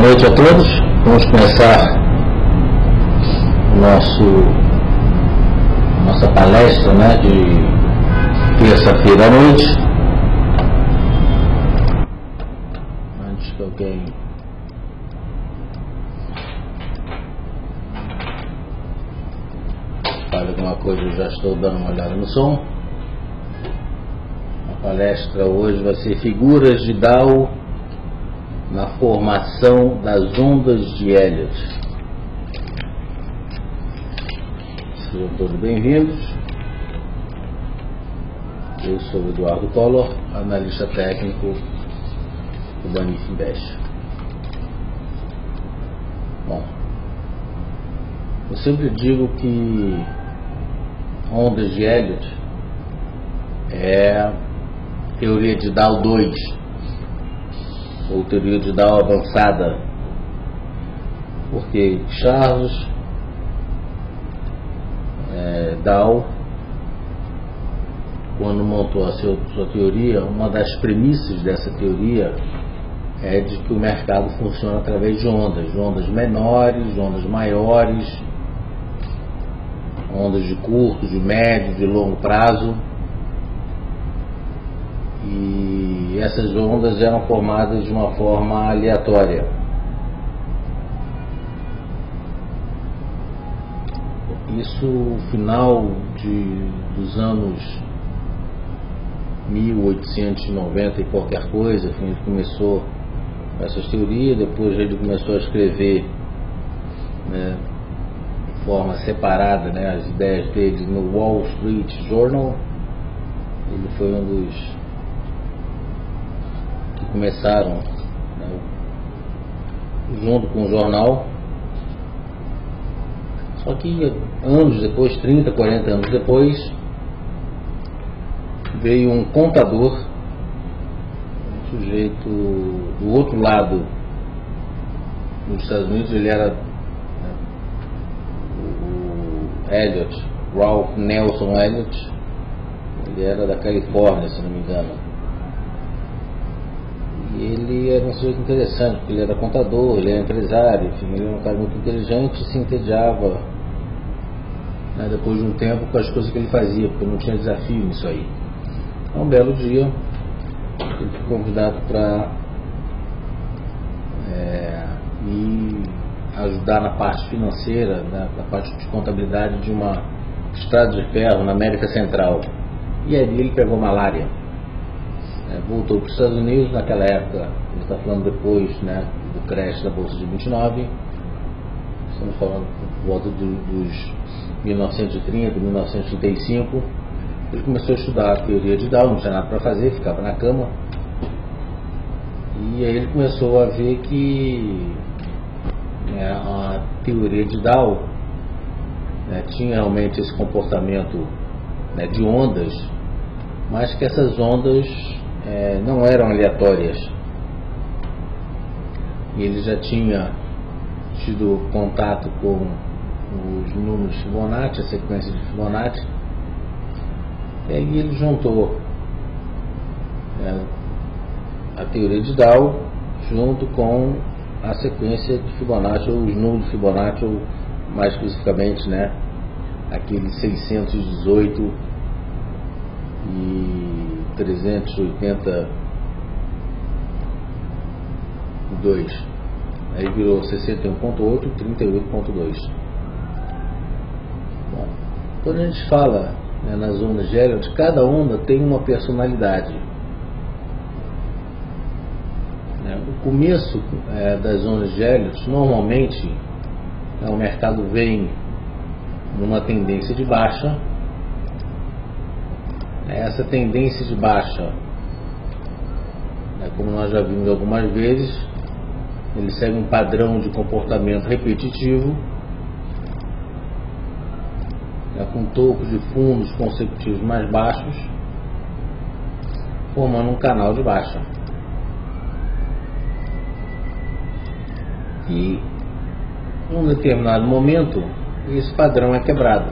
noite a todos. Vamos começar nossa palestra, né, de terça-feira à noite. Antes que alguém fale alguma coisa, eu já estou dando uma olhada no som. A palestra hoje vai ser Figuras de Dow na formação das ondas de Elliott. Sejam todos bem-vindos. Eu sou o Eduardo Collor, analista técnico do Banif Invest. Bom, eu sempre digo que ondas de Elliott é teoria de Dow 2, ou teoria de Dow avançada, porque Charles Dow, quando montou a sua teoria, uma das premissas dessa teoria é de que o mercado funciona através de ondas menores, ondas maiores, ondas de curto, de médio, de longo prazo. E essas ondas eram formadas de uma forma aleatória. Isso no final dos anos 1890 e qualquer coisa, ele começou essas teorias. Depois ele começou a escrever, né, de forma separada, né, as ideias dele no Wall Street Journal. Ele foi um dos que começaram, né, junto com o jornal. Só que anos depois, 30, 40 anos depois, veio um contador, um sujeito do outro lado nos Estados Unidos. Ele era, né, o Elliott, Ralph Nelson Elliott. Ele era da Califórnia, se não me engano. E ele era um sujeito interessante, porque ele era contador, ele era empresário, enfim, ele era um cara muito inteligente e se entediava, né, depois de um tempo, com as coisas que ele fazia, porque não tinha desafio nisso aí. Então, um belo dia, ele foi convidado para me ajudar na parte financeira, né, na parte de contabilidade de uma estrada de ferro na América Central. E ali ele pegou malária. Voltou para os Estados Unidos. Naquela época, ele está falando depois, né, do crash da Bolsa de 29, estamos falando por volta dos 1930, 1935. Ele começou a estudar a teoria de Dow, não tinha nada para fazer, ficava na cama, e aí ele começou a ver que, né, a teoria de Dow, né, tinha realmente esse comportamento, né, de ondas, mas que essas ondas não eram aleatórias. E ele já tinha tido contato com os números Fibonacci, a sequência de Fibonacci, e aí ele juntou, né, a teoria de Dow junto com a sequência de Fibonacci, ou os números de Fibonacci, ou mais especificamente, né, aquele 618 e 382, aí virou 61.8 e 38.2. Bom, quando a gente fala, né, nas ondas de Elliott, cada onda tem uma personalidade, né? O começo das ondas de Elliott, normalmente, o mercado vem numa tendência de baixa. Essa tendência de baixa, né, como nós já vimos algumas vezes, ele segue um padrão de comportamento repetitivo, né, com topos de fundos consecutivos mais baixos, formando um canal de baixa. E em um determinado momento, esse padrão é quebrado.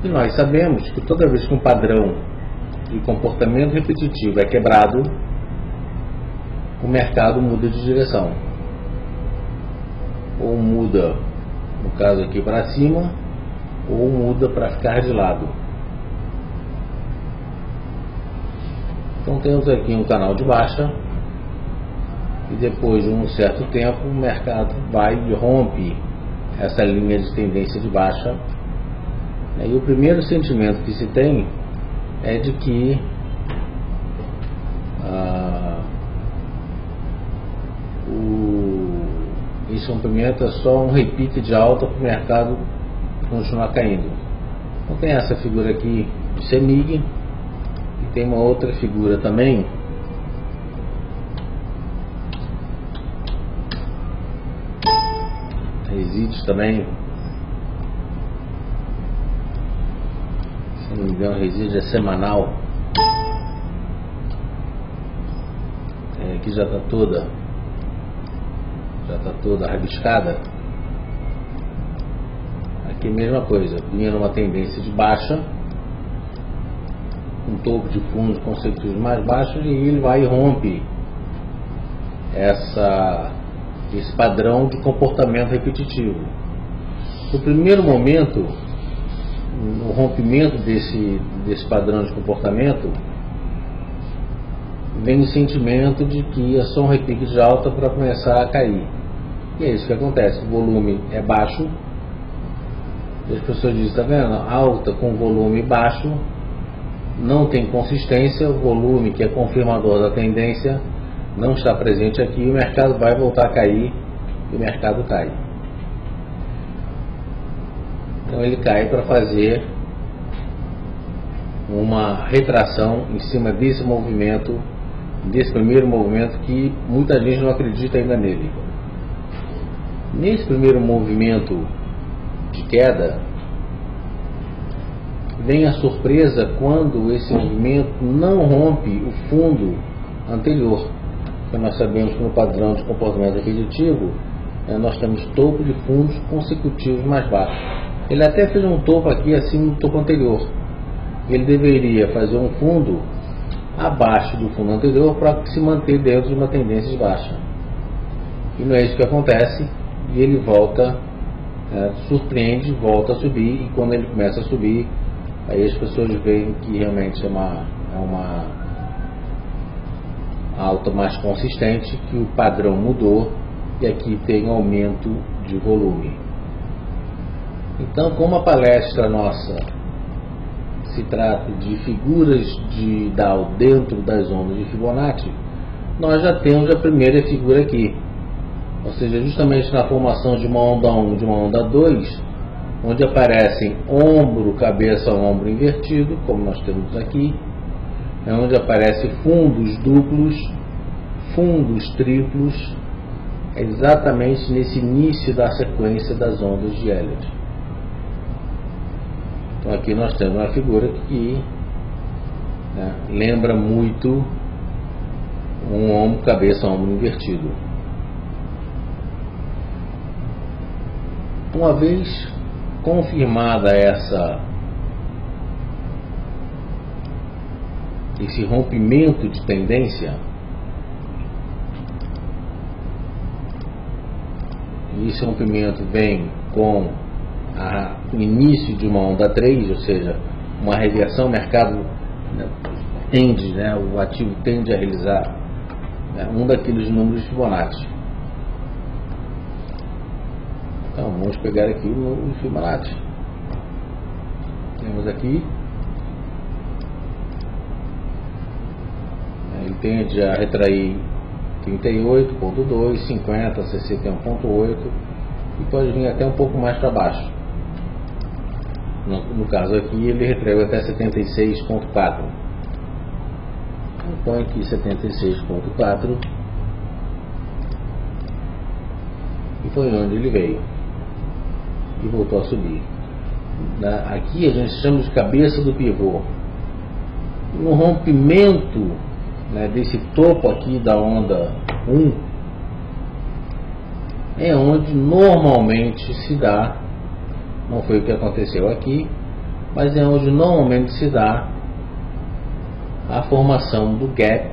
E nós sabemos que toda vez que um padrão de comportamento repetitivo é quebrado, o mercado muda de direção. ou muda, no caso aqui, para cima, ou muda para ficar de lado. Então temos aqui um canal de baixa, e depois de um certo tempo o mercado vai e rompe essa linha de tendência de baixa. E o primeiro sentimento que se tem é de que esse rompimento é só um repique de alta para o mercado continuar caindo. Então tem essa figura aqui de CEMIG, e tem uma outra figura também reside também, se não me engano, reside é semanal, aqui já está toda rabiscada. Aqui a mesma coisa, vinha numa tendência de baixa, um topo de fundos consecutivos mais baixos, e ele vai e rompe esse padrão de comportamento repetitivo. No primeiro momento, no rompimento desse padrão de comportamento, vem o sentimento de que é só um repique de alta para começar a cair. E é isso que acontece, o volume é baixo, e as pessoas dizem, está vendo? Alta com volume baixo, não tem consistência, o volume que é confirmador da tendência não está presente aqui, o mercado vai voltar a cair, e o mercado cai. Então ele cai para fazer uma retração em cima desse movimento, desse primeiro movimento, que muita gente não acredita ainda nele. Nesse primeiro movimento de queda, vem a surpresa quando esse movimento não rompe o fundo anterior, porque nós sabemos que no padrão de comportamento repetitivo nós temos topo de fundos consecutivos mais baixos. Ele até fez um topo aqui acima do topo anterior. Ele deveria fazer um fundo abaixo do fundo anterior para se manter dentro de uma tendência de baixa. E não é isso que acontece, e ele volta, surpreende, volta a subir, e quando ele começa a subir, aí as pessoas veem que realmente é uma alta mais consistente, que o padrão mudou, e aqui tem um aumento de volume. Então, como a palestra nossa se trata de figuras de Dow dentro das ondas de Fibonacci, nós já temos a primeira figura aqui, ou seja, justamente na formação de uma onda 1 e de uma onda 2, onde aparecem ombro, cabeça, ombro invertido, como nós temos aqui, é onde aparecem fundos duplos, fundos triplos, exatamente nesse início da sequência das ondas de Elliott. Então aqui nós temos uma figura que lembra muito um ombro, cabeça, ombro invertido. Uma vez confirmada esse rompimento de tendência, e esse rompimento vem com o início de uma onda 3, ou seja, uma reversão, o mercado tende, o ativo tende a realizar um daqueles números de Fibonacci. Então vamos pegar aqui o número de Fibonacci. Temos aqui, ele tende a retrair 38,2, 50, 61,8 e pode vir até um pouco mais para baixo. No caso aqui ele retraiu até 76,4. Então aqui 76,4 e foi onde ele veio e voltou a subir. Aqui a gente chama de cabeça do pivô. No rompimento desse topo aqui da onda 1 é onde normalmente se dá, não foi o que aconteceu aqui, mas é onde normalmente se dá a formação do gap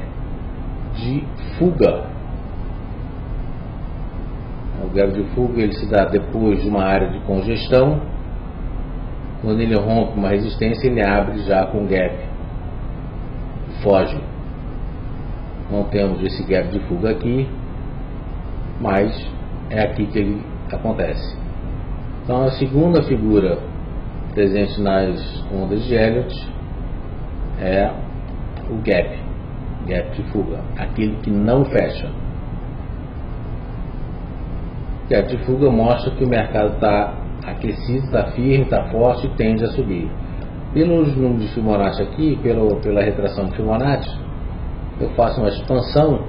de fuga. O gap de fuga ele se dá depois de uma área de congestão. Quando ele rompe uma resistência, ele abre já com gap, foge. Não temos esse gap de fuga aqui, mas é aqui que ele acontece. Então a segunda figura presente nas ondas de Elliott é o gap de fuga, aquele que não fecha. Gap de fuga mostra que o mercado está aquecido, está firme, está forte e tende a subir. Pelos números de Fibonacci aqui, pela retração de Fibonacci, eu faço uma expansão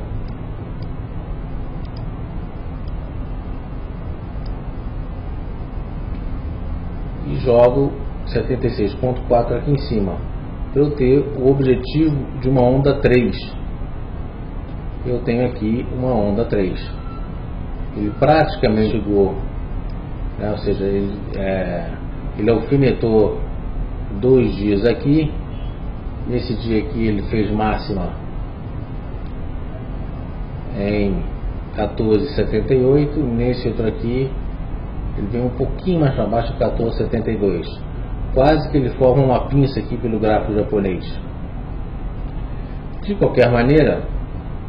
e jogo 76.4 aqui em cima, para eu ter o objetivo de uma onda 3. Eu tenho aqui uma onda 3. Ele praticamente chegou, né, ou seja, ele alfinetou 2 dias aqui. Nesse dia aqui ele fez máxima em 14,78. Nesse outro aqui ele vem um pouquinho mais para baixo, 14,72. Quase que ele forma uma pinça aqui pelo gráfico japonês. De qualquer maneira,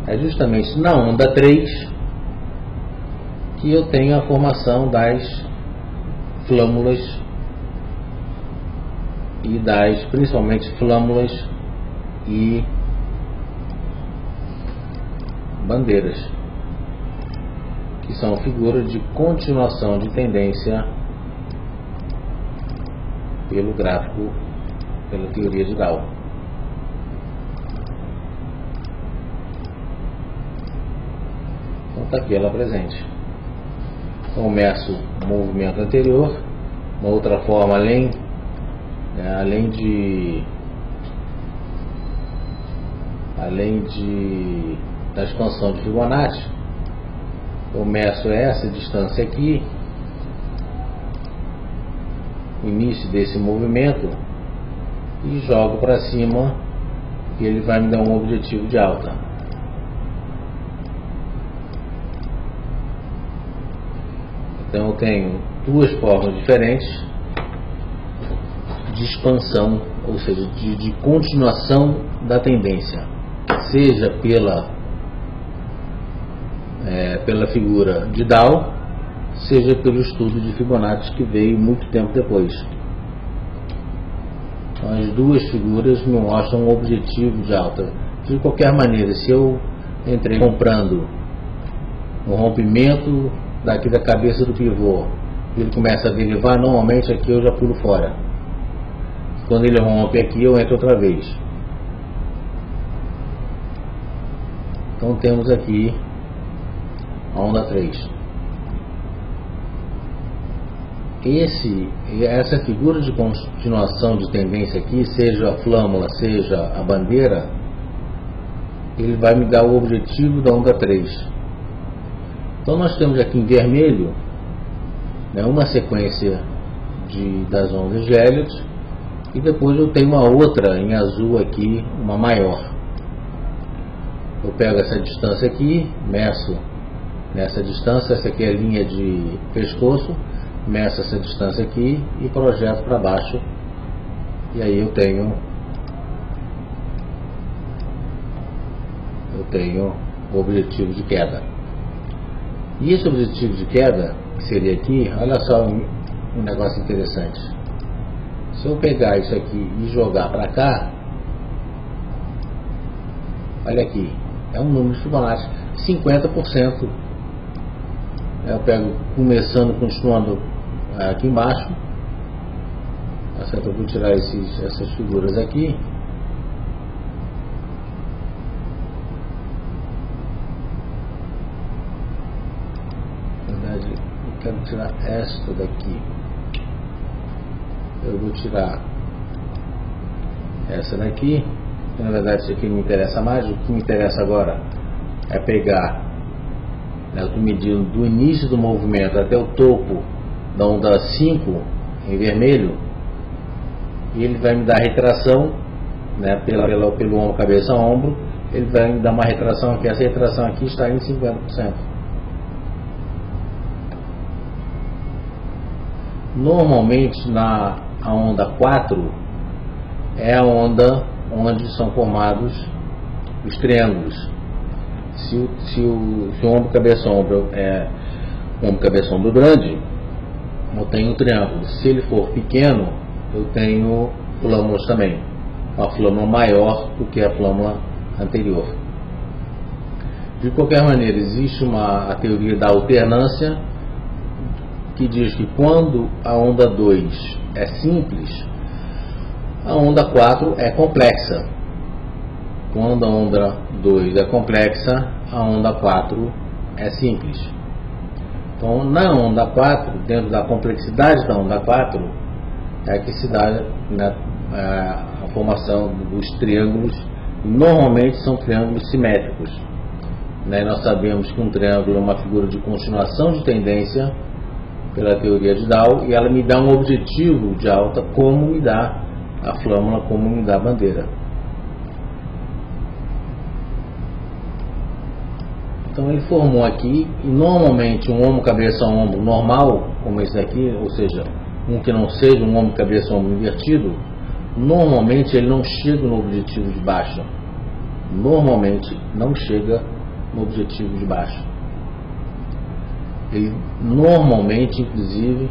é justamente na onda 3 que eu tenho a formação das flâmulas e principalmente flâmulas e bandeiras, que são figuras de continuação de tendência pelo gráfico, pela teoria de Dow. Então está aqui ela presente. Começo o movimento anterior, uma outra forma além da expansão de Fibonacci. Começo essa distância aqui, início desse movimento, e jogo para cima, e ele vai me dar um objetivo de alta. Então eu tenho duas formas diferentes de expansão, ou seja, de continuação da tendência, seja pela figura de Dow, seja pelo estudo de Fibonacci, que veio muito tempo depois. Então, as duas figuras me mostram um objetivo de alta. De qualquer maneira, se eu entrei comprando um rompimento daqui da cabeça do pivô, ele começa a derivar, normalmente aqui eu já pulo fora. Quando ele rompe aqui, eu entro outra vez. Então temos aqui a onda 3. Essa figura de continuação de tendência aqui, seja a flâmula, seja a bandeira, ele vai me dar o objetivo da onda 3. Então nós temos aqui em vermelho, né, uma sequência das ondas de Elliott, e depois eu tenho uma outra em azul aqui, uma maior. Eu pego essa distância aqui, meço nessa distância, essa aqui é a linha de pescoço, meço essa distância aqui e projeto para baixo, e aí eu tenho o objetivo de queda. E esse objetivo de queda, que seria aqui, olha só um negócio interessante. Se eu pegar isso aqui e jogar para cá, olha aqui, é um número de Fibonacci, 50%. Eu pego continuando aqui embaixo, eu vou tirar essas figuras aqui. Eu quero tirar esta daqui. Eu vou tirar essa daqui. Na verdade, isso aqui não me interessa mais. O que me interessa agora é pegar, eu estou medindo do início do movimento até o topo da onda 5 em vermelho, e ele vai me dar retração, né, pelo ombro, cabeça a ombro. Ele vai me dar uma retração aqui. Essa retração aqui está em 50%. Normalmente a onda 4 é a onda onde são formados os triângulos. Se o ombro cabeça ombro é um ombro cabeça ombro grande, eu tenho um triângulo. Se ele for pequeno, eu tenho flâmulas também, uma flâmula maior do que a flâmula anterior. De qualquer maneira, existe a teoria da alternância, que diz que quando a onda 2 é simples, a onda 4 é complexa. Quando a onda 2 é complexa, a onda 4 é simples. Então, na onda 4, dentro da complexidade da onda 4, é que se dá, né, a formação dos triângulos. Normalmente são triângulos simétricos, né? Nós sabemos que um triângulo é uma figura de continuação de tendência pela teoria de Dow, e ela me dá um objetivo de alta, como me dá a flâmula, como me dá a bandeira. Então ele formou aqui, e normalmente um ombro cabeça ombro normal, como esse daqui, ou seja, um que não seja um ombro cabeça ombro invertido, normalmente ele não chega no objetivo de baixo. Normalmente não chega no objetivo de baixo. Ele normalmente, inclusive,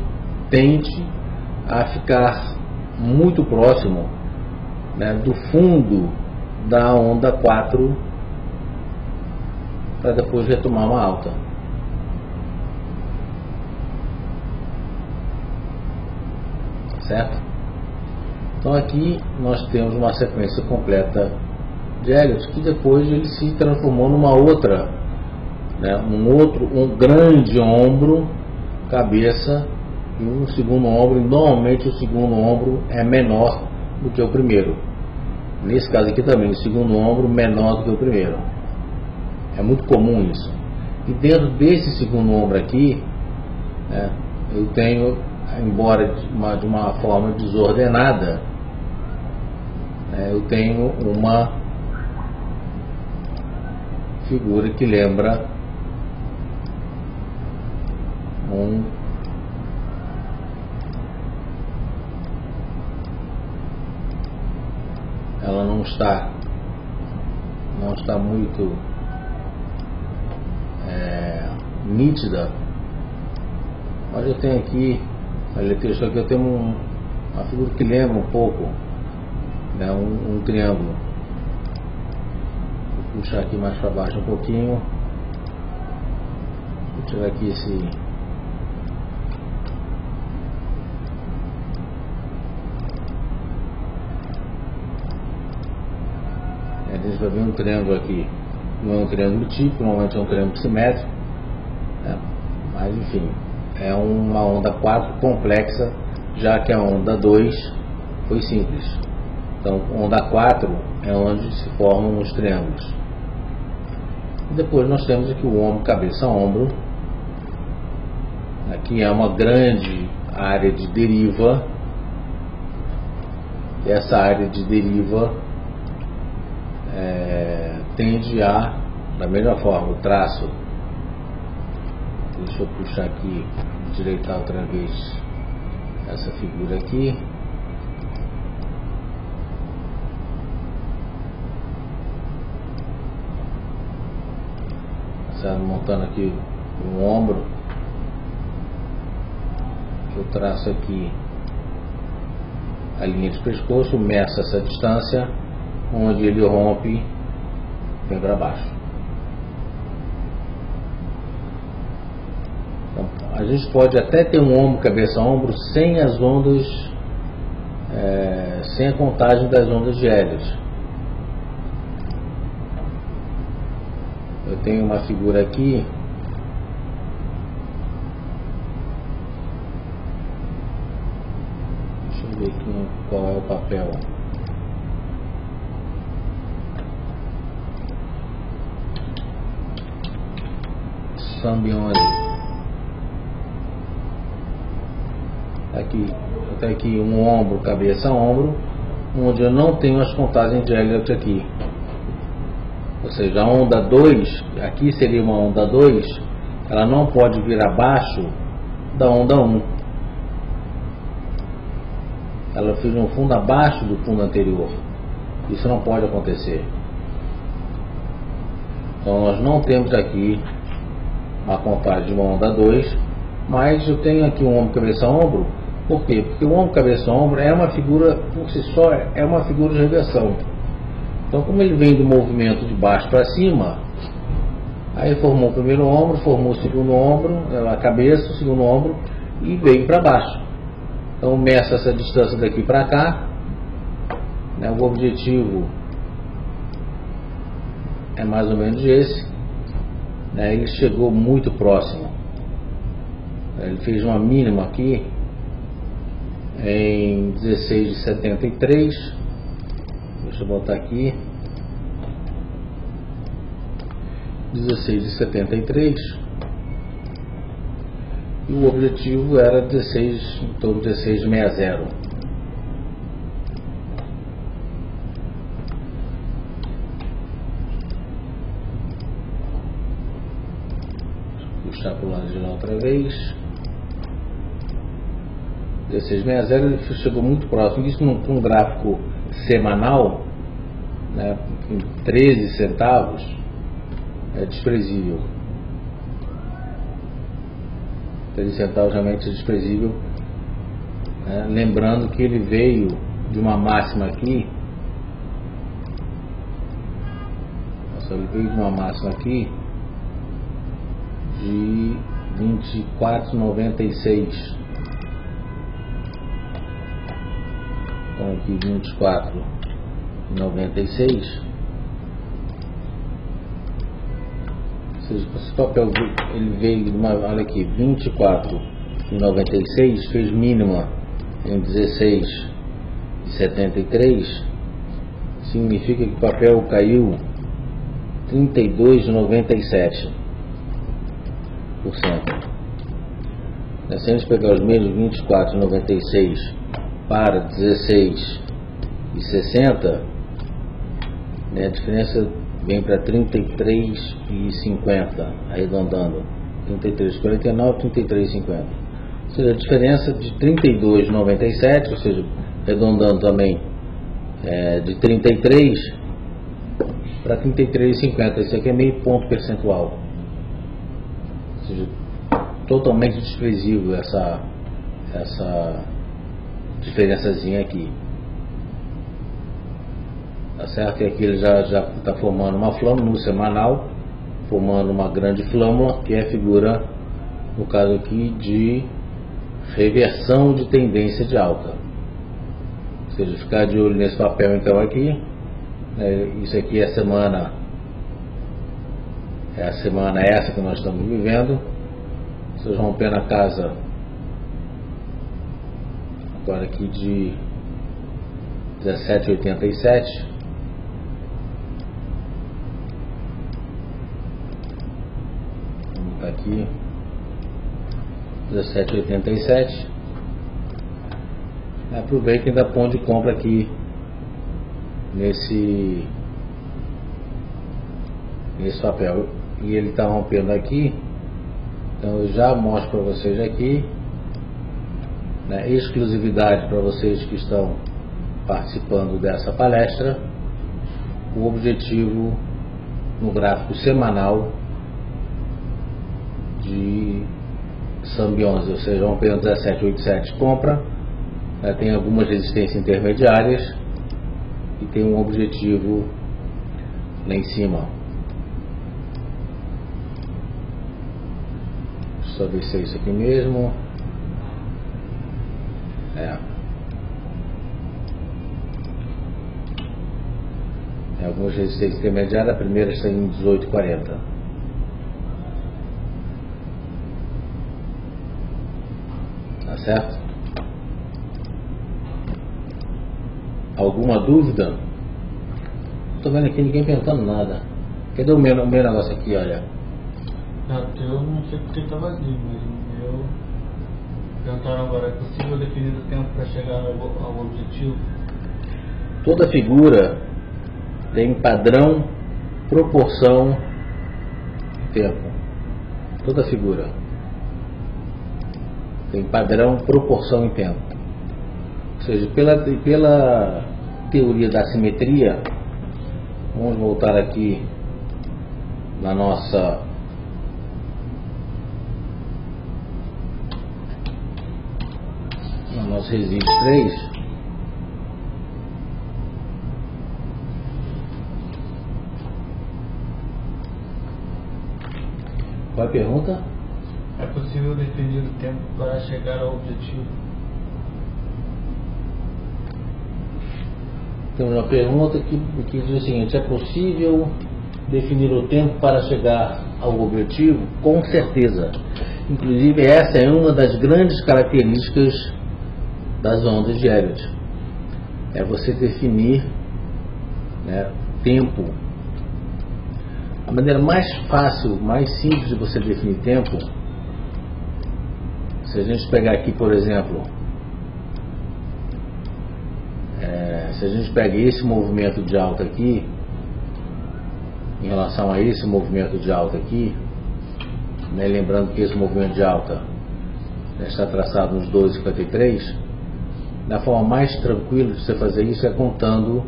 tende a ficar muito próximo, né, do fundo da onda 4, para depois retomar uma alta. Certo? Então aqui nós temos uma sequência completa de Elliott, que depois ele se transformou numa outra, né, um grande ombro, cabeça, e um segundo ombro, e normalmente o segundo ombro é menor do que o primeiro. Nesse caso aqui também, o segundo ombro menor do que o primeiro. É muito comum isso. E dentro desse segundo ombro aqui, né, eu tenho, embora de uma forma desordenada, eu tenho uma figura que lembra ela não está muito nítida, mas eu tenho aqui, isso aqui eu tenho uma figura que lembra um pouco, né, um triângulo. Vou puxar aqui mais para baixo um pouquinho, vou tirar aqui esse a gente vai ver um triângulo aqui. Não é um triângulo típico, normalmente é um triângulo simétrico, né? Mas enfim, é uma onda 4 complexa, já que a onda 2 foi simples. Então, onda 4 é onde se formam os triângulos. E depois nós temos aqui o ombro, cabeça, ombro. Aqui é uma grande área de deriva. E essa área de deriva tende a, da mesma forma, o traço. Deixa eu puxar aqui, endireitar outra vez essa figura aqui. Montando aqui um ombro, eu traço aqui a linha de pescoço, meço essa distância, onde ele rompe, vem para baixo. Então, a gente pode até ter um ombro, cabeça, ombro sem as ondas, sem a contagem das ondas de Elliott. Eu tenho uma figura aqui, deixa eu ver aqui qual é o papel. Sambione. Tá aqui um ombro, cabeça, ombro, onde eu não tenho as contagens de Elliott aqui. Ou seja, a onda 2, aqui seria uma onda 2, ela não pode vir abaixo da onda 1. ela fez um fundo abaixo do fundo anterior. Isso não pode acontecer. Então nós não temos aqui uma contagem de uma onda 2, mas eu tenho aqui um ombro, cabeça, ombro. Por quê? Porque o ombro, cabeça, ombro é uma figura, por si só, é uma figura de reversão. Então, como ele vem do movimento de baixo para cima, aí formou o primeiro ombro, formou o segundo ombro, a cabeça, o segundo ombro, e veio para baixo. Então, meça essa distância daqui para cá, né? O objetivo é mais ou menos esse, né? Ele chegou muito próximo. Ele fez uma mínima aqui em 16 de 73. Deixa eu botar aqui 16 de 73, e o objetivo era 16, em torno de 16 de 60. Puxar para o lado de lá outra vez. 16,60, ele chegou muito próximo. Isso num gráfico semanal, né, em 13 centavos, é desprezível. 13 centavos realmente é desprezível, né? Lembrando que ele veio de uma máxima aqui. Nossa, ele veio de uma máxima aqui de 24,96. Então aqui 24,96. Ou seja, esse papel ele veio de uma, olha aqui, 24,96, fez mínima em 16,73. Significa que o papel caiu 32,97%. Se a gente pegar os mesmos 24,96 para 16,60, né, a diferença vem para 33,50, arredondando, 33,49, 33,50. Ou seja, a diferença de 32,97, ou seja, arredondando também, de 33 para 33,50. Isso aqui é meio ponto percentual. Ou seja, totalmente desprezível essa diferençazinha aqui. Tá certo? E aqui ele já está formando uma flâmula no semanal, formando uma grande flâmula, que é a figura, no caso aqui, de reversão de tendência de alta. Ou seja, ficar de olho nesse papel então aqui. Isso aqui é a semana essa que nós estamos vivendo. Vocês rompendo a casa agora aqui de 17,87. Vamos botar aqui 17,87. Aproveita e ainda põe de compra aqui nesse papel. E ele está rompendo aqui. Então eu já mostro para vocês aqui, né, exclusividade para vocês que estão participando dessa palestra, o objetivo no gráfico semanal de Symbiose, ou seja, rompendo 17,87 compra, né, tem algumas resistências intermediárias e tem um objetivo lá em cima. Só ver se é isso aqui mesmo. Algumas resistências intermediárias. A primeira está em 18,40. Tá certo? Alguma dúvida? Não tô vendo aqui ninguém perguntando nada. Cadê o meu negócio aqui, olha? Não, eu não sei porque está vazio, mas o meu perguntaram agora, é possível definir o tempo para chegar ao objetivo? Toda figura tem padrão, proporção e tempo. Toda figura tem padrão, proporção e tempo. seja, pela teoria da simetria, vamos voltar aqui na nosso resíduo 3. Qual é a pergunta? É possível definir o tempo para chegar ao objetivo? Temos uma pergunta que diz o seguinte: é possível definir o tempo para chegar ao objetivo? Com certeza. Inclusive, essa é uma das grandes características das ondas de Elliott. É você definir, né, tempo. A maneira mais fácil, mais simples de você definir tempo, se a gente pegar aqui, por exemplo, se a gente pega esse movimento de alta aqui, em relação a esse movimento de alta aqui, né, lembrando que esse movimento de alta, né, está traçado nos 12,53, da forma mais tranquila de você fazer isso é contando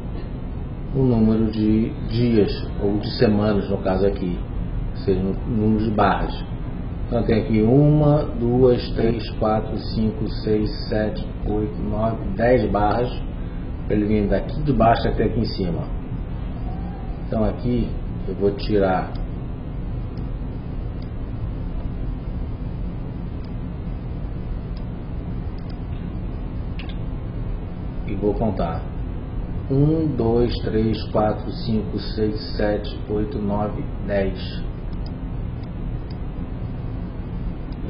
o número de dias, ou de semanas no caso aqui, ou seja, no número de barras. Então tem aqui 1, 2, 3, 4, 5, 6, 7, 8, 9, 10 barras, para ele vir daqui de baixo até aqui em cima. Então aqui eu vou tirar e vou contar 1, 2, 3, 4, 5, 6, 7, 8, 9, 10.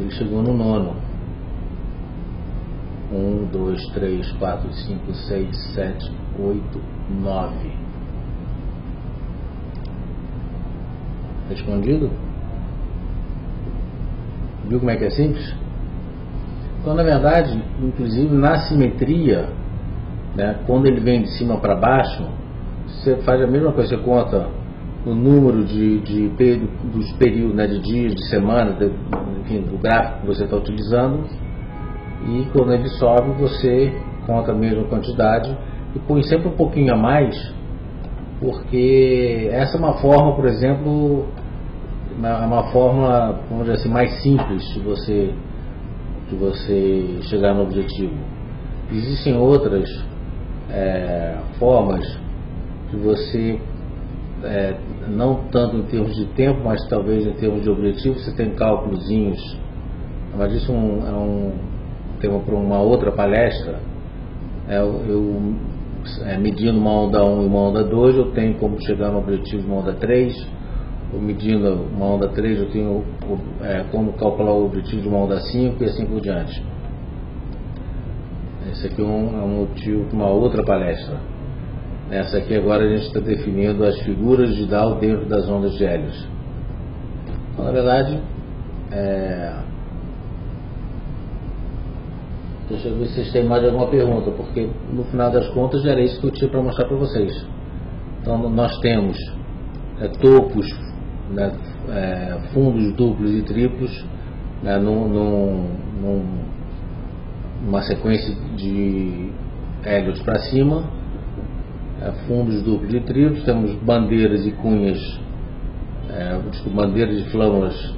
Ele chegou no nono. 1, 2, 3, 4, 5, 6, 7, 8, 9. Respondido? Viu como é que é simples? Então, na verdade, inclusive na simetria, né, quando ele vem de cima para baixo, você faz a mesma coisa, você conta o número dos períodos, né, de dias, de semana, enfim, do gráfico que você está utilizando, e quando ele sobe você conta a mesma quantidade e põe sempre um pouquinho a mais, porque essa é uma forma, por exemplo, uma forma, vamos dizer assim, mais simples de você chegar no objetivo. Existem outras formas de você, não tanto em termos de tempo, mas talvez em termos de objetivo. Você tem cálculozinhos, mas isso é um tema para uma outra palestra. Eu medindo uma onda 1 e uma onda 2, eu tenho como chegar no objetivo de uma onda 3. Eu medindo uma onda 3, eu tenho como calcular o objetivo de uma onda 5 e assim por diante. Esse aqui é um motivo para uma outra palestra. Nessa aqui agora a gente está definindo as figuras de Dow dentro das ondas de Elliott. Então, na verdade, deixa eu ver se vocês têm mais alguma pergunta, porque no final das contas era isso que eu tinha para mostrar para vocês. Então nós temos topos, né, fundos duplos e triplos, né, numa sequência de Elliott para cima, fundos duplos e triplos. Temos bandeiras e cunhas, bandeiras e flâmulas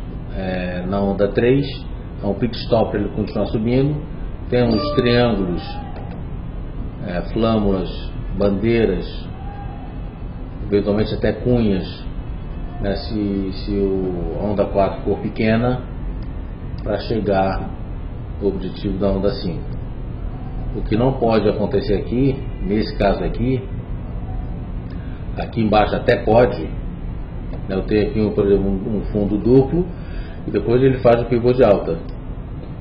na onda 3, então o pit stop para ele continuar subindo. Temos triângulos, flâmulas, bandeiras, eventualmente até cunhas, né, se a onda 4 for pequena, para chegar ao objetivo da onda 5. O que não pode acontecer aqui, nesse caso aqui embaixo até pode, né, eu tenho aqui, por exemplo, um fundo duplo e depois ele faz o pivô de alta.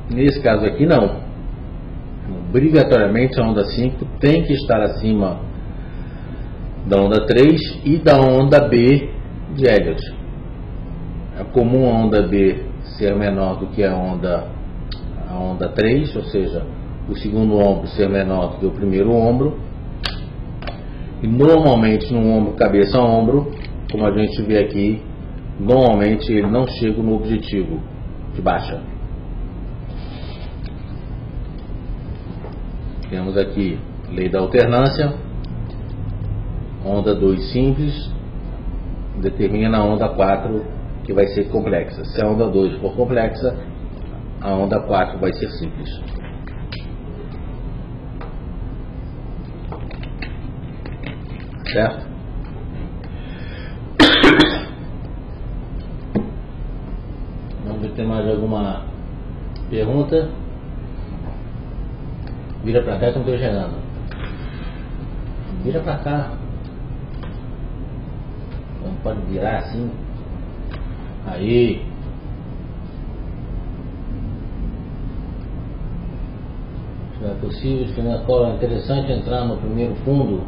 Nesse caso aqui não. Obrigatoriamente a onda 5 tem que estar acima da onda 3 e da onda B de Elliott. É comum a onda B ser menor do que a onda 3, ou seja, o segundo ombro ser menor do que o primeiro ombro, e normalmente no ombro cabeça a ombro, como a gente vê aqui, normalmente ele não chega no objetivo de baixa. Temos aqui lei da alternância, onda 2 simples, determina a onda 4 que vai ser complexa. Se a onda 2 for complexa, a onda 4 vai ser simples. Certo? Vamos ver se tem mais alguma pergunta. Vira pra cá que eu não estou enxergando. Vira pra cá. Não pode virar assim. Aí. Se não é possível, se não é interessante entrar no primeiro fundo,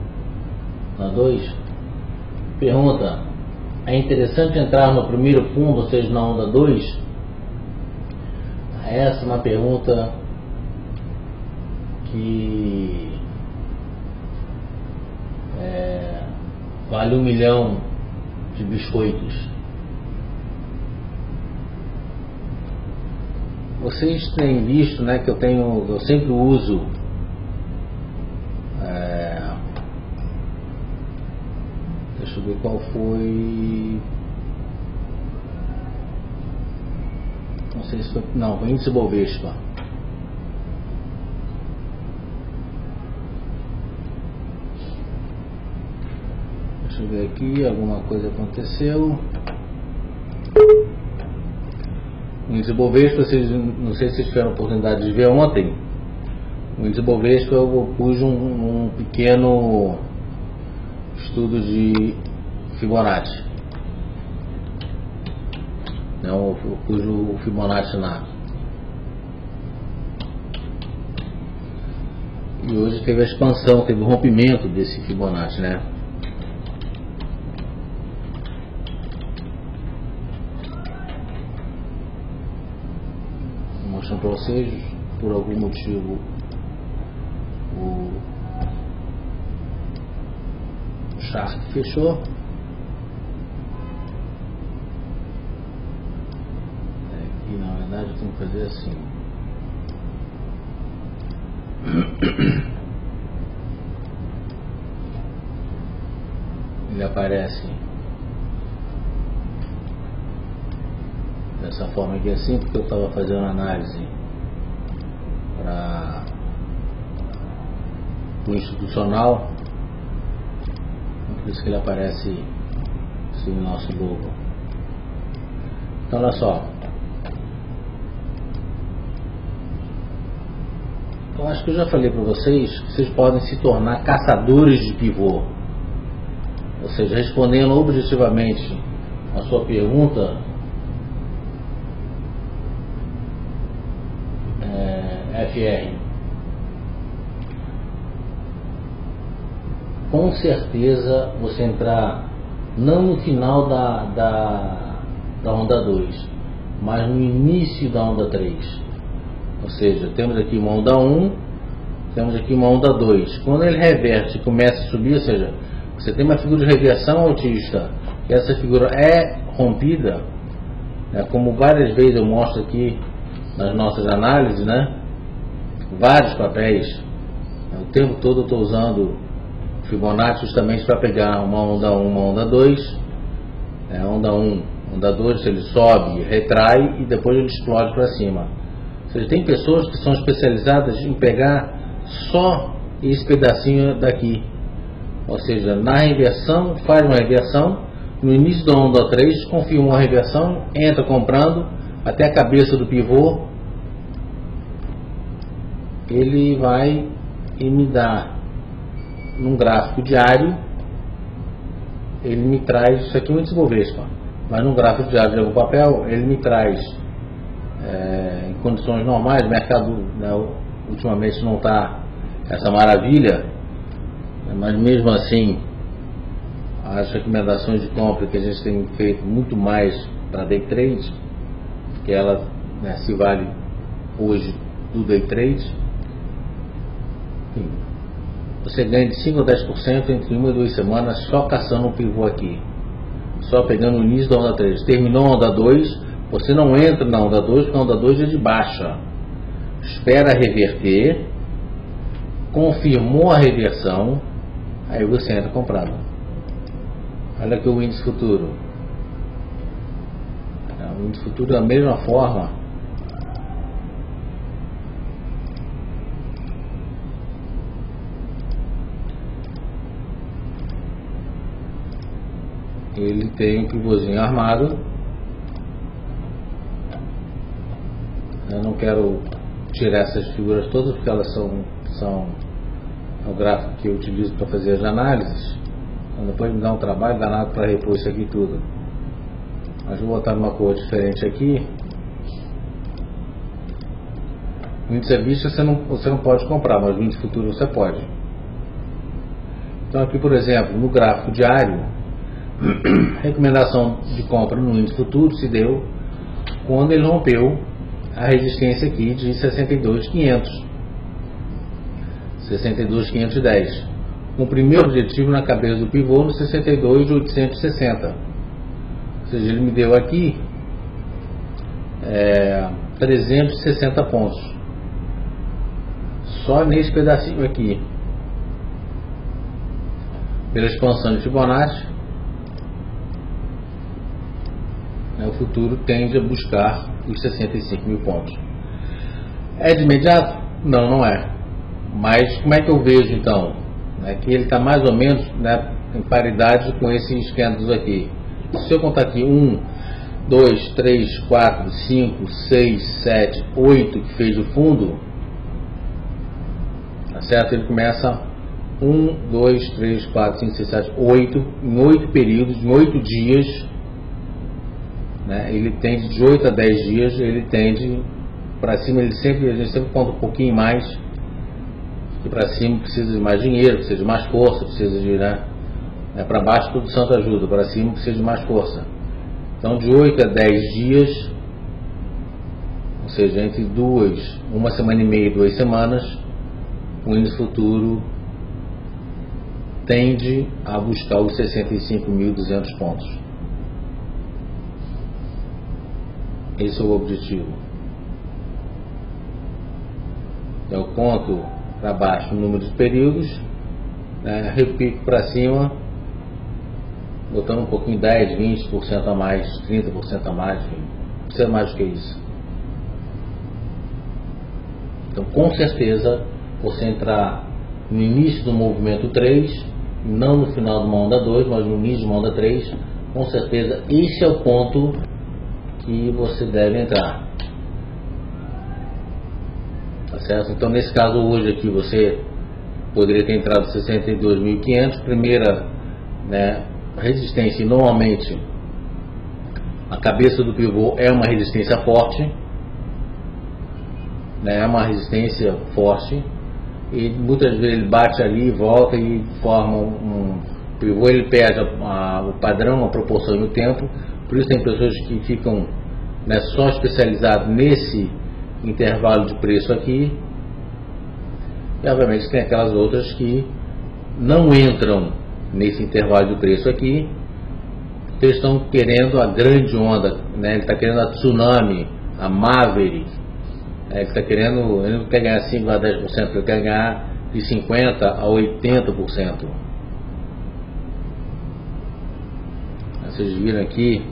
na 2. Pergunta: é interessante entrar no primeiro fundo, ou seja, na onda 2? Essa é uma pergunta que vale 1 milhão de biscoitos. Vocês têm visto, né, que eu sempre uso deixa eu ver qual foi, não sei se foi, não, foi índice Bovespa. Deixa eu ver aqui, alguma coisa aconteceu. O índice Bovespa, não sei se vocês tiveram a oportunidade de ver ontem. O índice Bovespa, eu pus um pequeno estudo de Fibonacci. Não, eu pus o Fibonacci lá. E hoje teve a expansão, teve o rompimento desse Fibonacci, né? Vou mostrar para vocês, por algum motivo, o chart fechou. Aqui na verdade eu tenho que fazer assim. Ele aparece dessa forma aqui assim, porque eu estava fazendo análise para o institucional. Por isso que ele aparece assim no nosso logo. Então olha só, eu acho que eu já falei para vocês que vocês podem se tornar caçadores de pivô, ou seja, respondendo objetivamente a sua pergunta, FR, com certeza você entrar não no final da onda 2, mas no início da onda 3. Ou seja, temos aqui uma onda 1, temos aqui uma onda 2. Quando ele reverte e começa a subir, ou seja, você tem uma figura de reversão autista, que essa figura é rompida, né, como várias vezes eu mostro aqui nas nossas análises, né, vários papéis, o tempo todo eu estou usando Fibonacci justamente para pegar uma onda 1, uma onda 2, onda 1, onda 2, ele sobe, retrai e depois ele explode para cima. Ou seja, tem pessoas que são especializadas em pegar só esse pedacinho daqui, ou seja, na reversão, faz uma reversão, no início da onda 3, confirma uma reversão, entra comprando, até a cabeça do pivô, ele vai e me dá, num gráfico diário, ele me traz, isso aqui é um índice Bovespa, mas num gráfico diário de algum papel, ele me traz, em condições normais, o mercado, né, ultimamente não está essa maravilha, mas mesmo assim, as recomendações de compra que a gente tem feito muito mais para day trade, que ela, né, se vale hoje do day trade, enfim, você ganha de 5 a 10% entre 1 e 2 semanas só caçando um pivô aqui, só pegando o início da onda 3. Terminou a onda 2, você não entra na onda 2, porque a onda 2 é de baixa, espera reverter confirmou a reversão, aí você entra comprado. Olha aqui o índice futuro. O índice futuro da mesma forma. Ele tem um pivôzinho armado. Eu não quero tirar essas figuras todas porque elas são o gráfico que eu utilizo para fazer as análises. Então depois me dá um trabalho danado para repor isso aqui tudo. Mas vou botar numa cor diferente aqui. O índice à vista você não pode comprar, mas o índice futuro você pode. Então aqui, por exemplo, no gráfico diário, recomendação de compra no índice futuro se deu quando ele rompeu a resistência aqui de 62.500, 62.510, com o primeiro objetivo na cabeça do pivô no 62.860. Ou seja, ele me deu aqui 360 pontos só nesse pedacinho aqui. Pela expansão de Fibonacci, o futuro tende a buscar os 65 mil pontos. É de imediato? Não, não é. Mas como é que eu vejo então? Que ele está mais ou menos, em paridade com esses candles aqui. Se eu contar aqui 1, 2, 3, 4, 5, 6, 7, 8 que fez o fundo, tá certo? Ele começa 1, 2, 3, 4, 5, 6, 7, 8, em 8 períodos, em 8 dias. Ele tende de 8 a 10 dias, ele tende para cima, a gente sempre conta um pouquinho mais, que para cima precisa de mais dinheiro, precisa de mais força, precisa de, para baixo tudo santo ajuda, para cima precisa de mais força. Então de 8 a 10 dias, ou seja, entre uma semana e meia e 2 semanas, o índice futuro tende a buscar os 65.200 pontos. Esse é o objetivo. Eu conto para baixo o número de períodos, repico para cima, botando um pouquinho, 10, 20% a mais, 30% a mais, enfim, não precisa mais do que isso. Então, com certeza, você entrar no início do movimento 3, não no final de uma onda 2, mas no início de uma onda 3, com certeza esse é o ponto que você deve entrar, tá certo? Então nesse caso hoje aqui você poderia ter entrado 62.500, primeira resistência, e normalmente a cabeça do pivô é uma resistência forte, é uma resistência forte, e muitas vezes ele bate ali, volta e forma um pivô, ele perde o padrão, a proporção no tempo. Por isso tem pessoas que ficam só especializadas nesse intervalo de preço aqui, e obviamente tem aquelas outras que não entram nesse intervalo de preço aqui, porque eles estão querendo a grande onda, ele está querendo a tsunami, a Maverick, ele está querendo, ele não quer ganhar 5 a 10%, ele quer ganhar de 50% a 80%. Vocês viram aqui,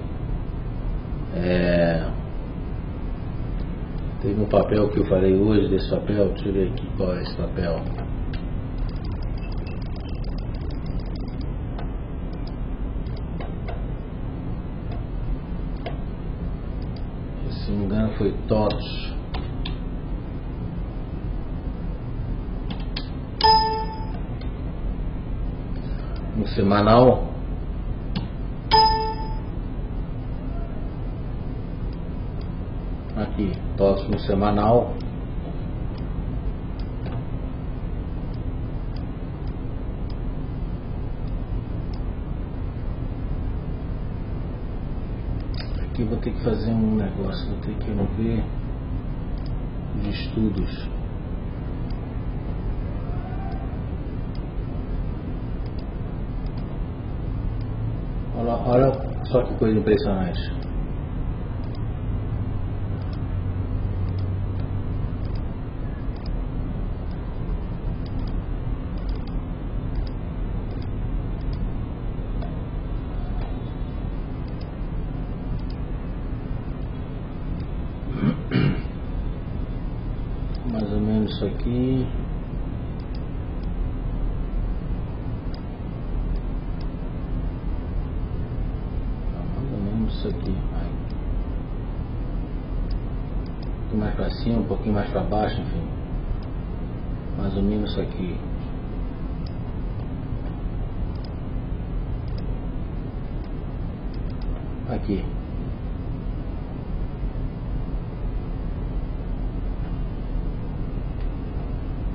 teve um papel que eu falei hoje desse papel, deixa eu ver aqui qual é esse papel. Se não me engano foi TOTS. No semanal. Aqui, TOTS no semanal. Aqui vou ter que fazer um negócio, vou ter que ver de estudos. Olha só que coisa impressionante. isso aqui. Mais ou menos isso aqui. Um pouquinho mais para cima, um pouquinho mais para baixo, enfim. Mais ou menos isso aqui. Aqui.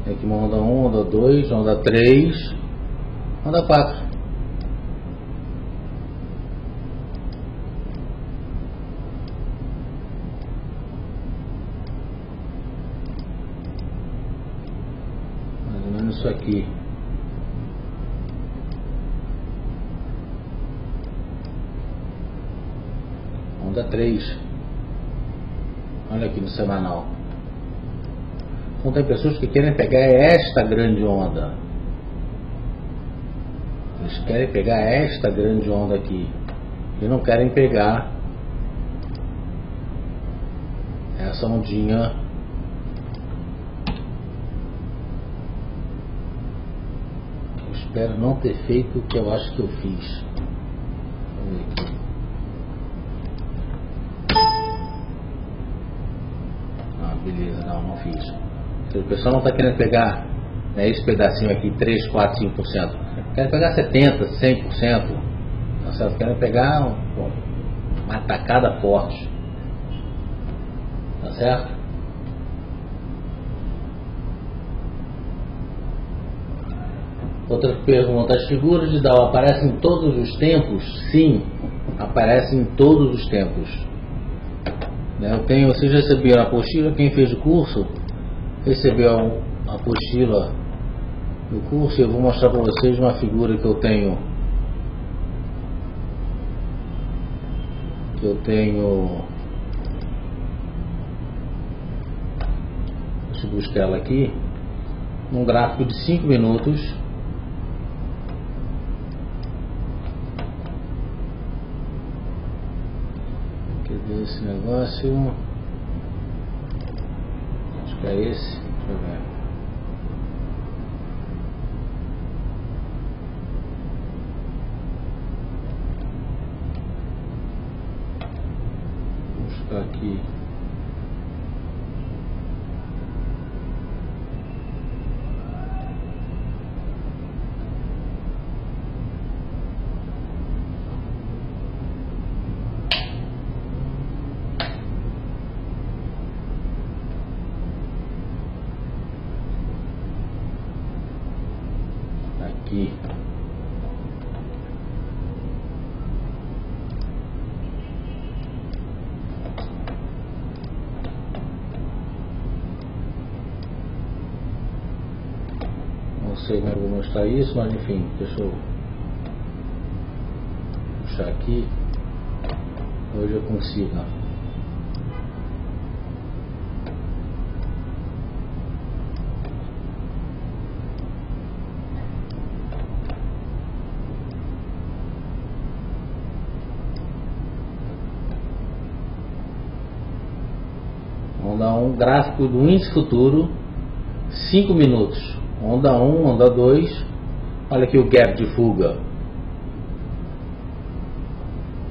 Aqui uma onda 1, onda 2, onda 3, onda 4. Mais ou menos isso aqui. Onda 3. Olha aqui no semanal. Então tem pessoas que querem pegar esta grande onda. Eles querem pegar esta grande onda aqui. E não querem pegar essa ondinha eu espero não ter feito o que eu acho que eu fiz. Vamos ver aqui. Beleza, não fiz. O pessoal não está querendo pegar, né, esse pedacinho aqui, 3, 4, 5%. Querem pegar 70%, 100%. Tá certo? Querem pegar uma tacada forte. Tá certo? Outra pergunta. As figuras de Dow aparecem em todos os tempos? Sim, aparecem em todos os tempos. Vocês receberam a apostila, quem fez o curso recebeu a apostila do curso. Eu vou mostrar para vocês uma figura que eu tenho deixa eu buscar ela aqui, num gráfico de 5 minutos. Esse negócio, acho que é esse, deixa eu ver. Vou buscar aqui. Aqui. Não sei como eu vou mostrar isso, mas enfim, deixa eu puxar aqui. Hoje eu consigo. Vamos dar um gráfico do índice futuro, 5 minutos. Onda 1, onda 2. Olha aqui o gap de fuga.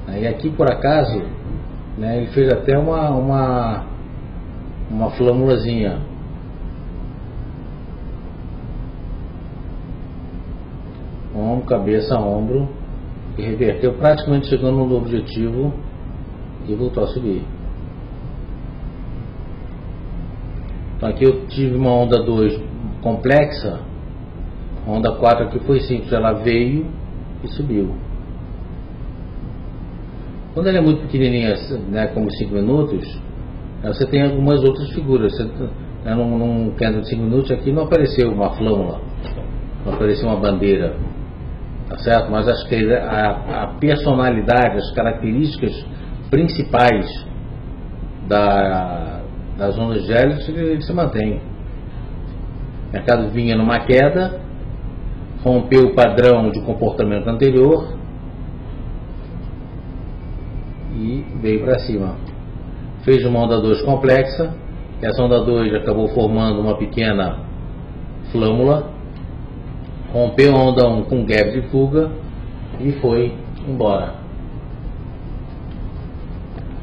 E aqui por acaso, né, ele fez até uma flâmulazinha. Ombro, cabeça, ombro. E reverteu praticamente chegando no objetivo e voltou a subir. Então aqui eu tive uma onda 2 complexa, a onda 4 aqui foi simples, ela veio e subiu. Quando ela é muito pequenininha, né, como 5 minutos, você tem algumas outras figuras. Num candle de 5 minutos aqui não apareceu uma flâmula, não apareceu uma bandeira, tá certo? Mas acho que a personalidade, as características principais das ondas gélidas, ele se mantém. O mercado vinha numa queda, rompeu o padrão de comportamento anterior e veio para cima. Fez uma onda 2 complexa, Essa onda 2 acabou formando uma pequena flâmula, rompeu a onda 1 com gap de fuga e foi embora.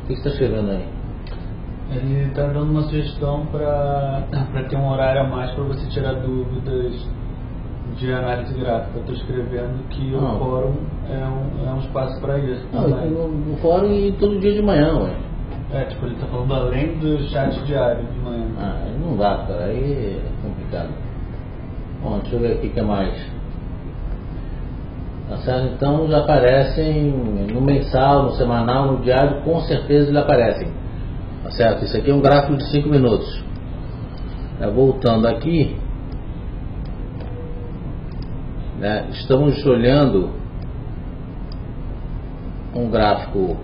O que está escrevendo aí? Ele está dando uma sugestão para ter um horário a mais para você tirar dúvidas de análise gráfica. Eu estou escrevendo que o fórum é um espaço para isso. No fórum e todo dia de manhã, ué. Tipo, ele está falando além do chat diário de manhã. Não dá, cara, aí é complicado. Bom, deixa eu ver aqui o que mais. Tá certo? Então já aparecem no mensal, no semanal, no diário, com certeza eles aparecem. Tá certo? Isso aqui é um gráfico de 5 minutos. Voltando aqui, né, estamos olhando um gráfico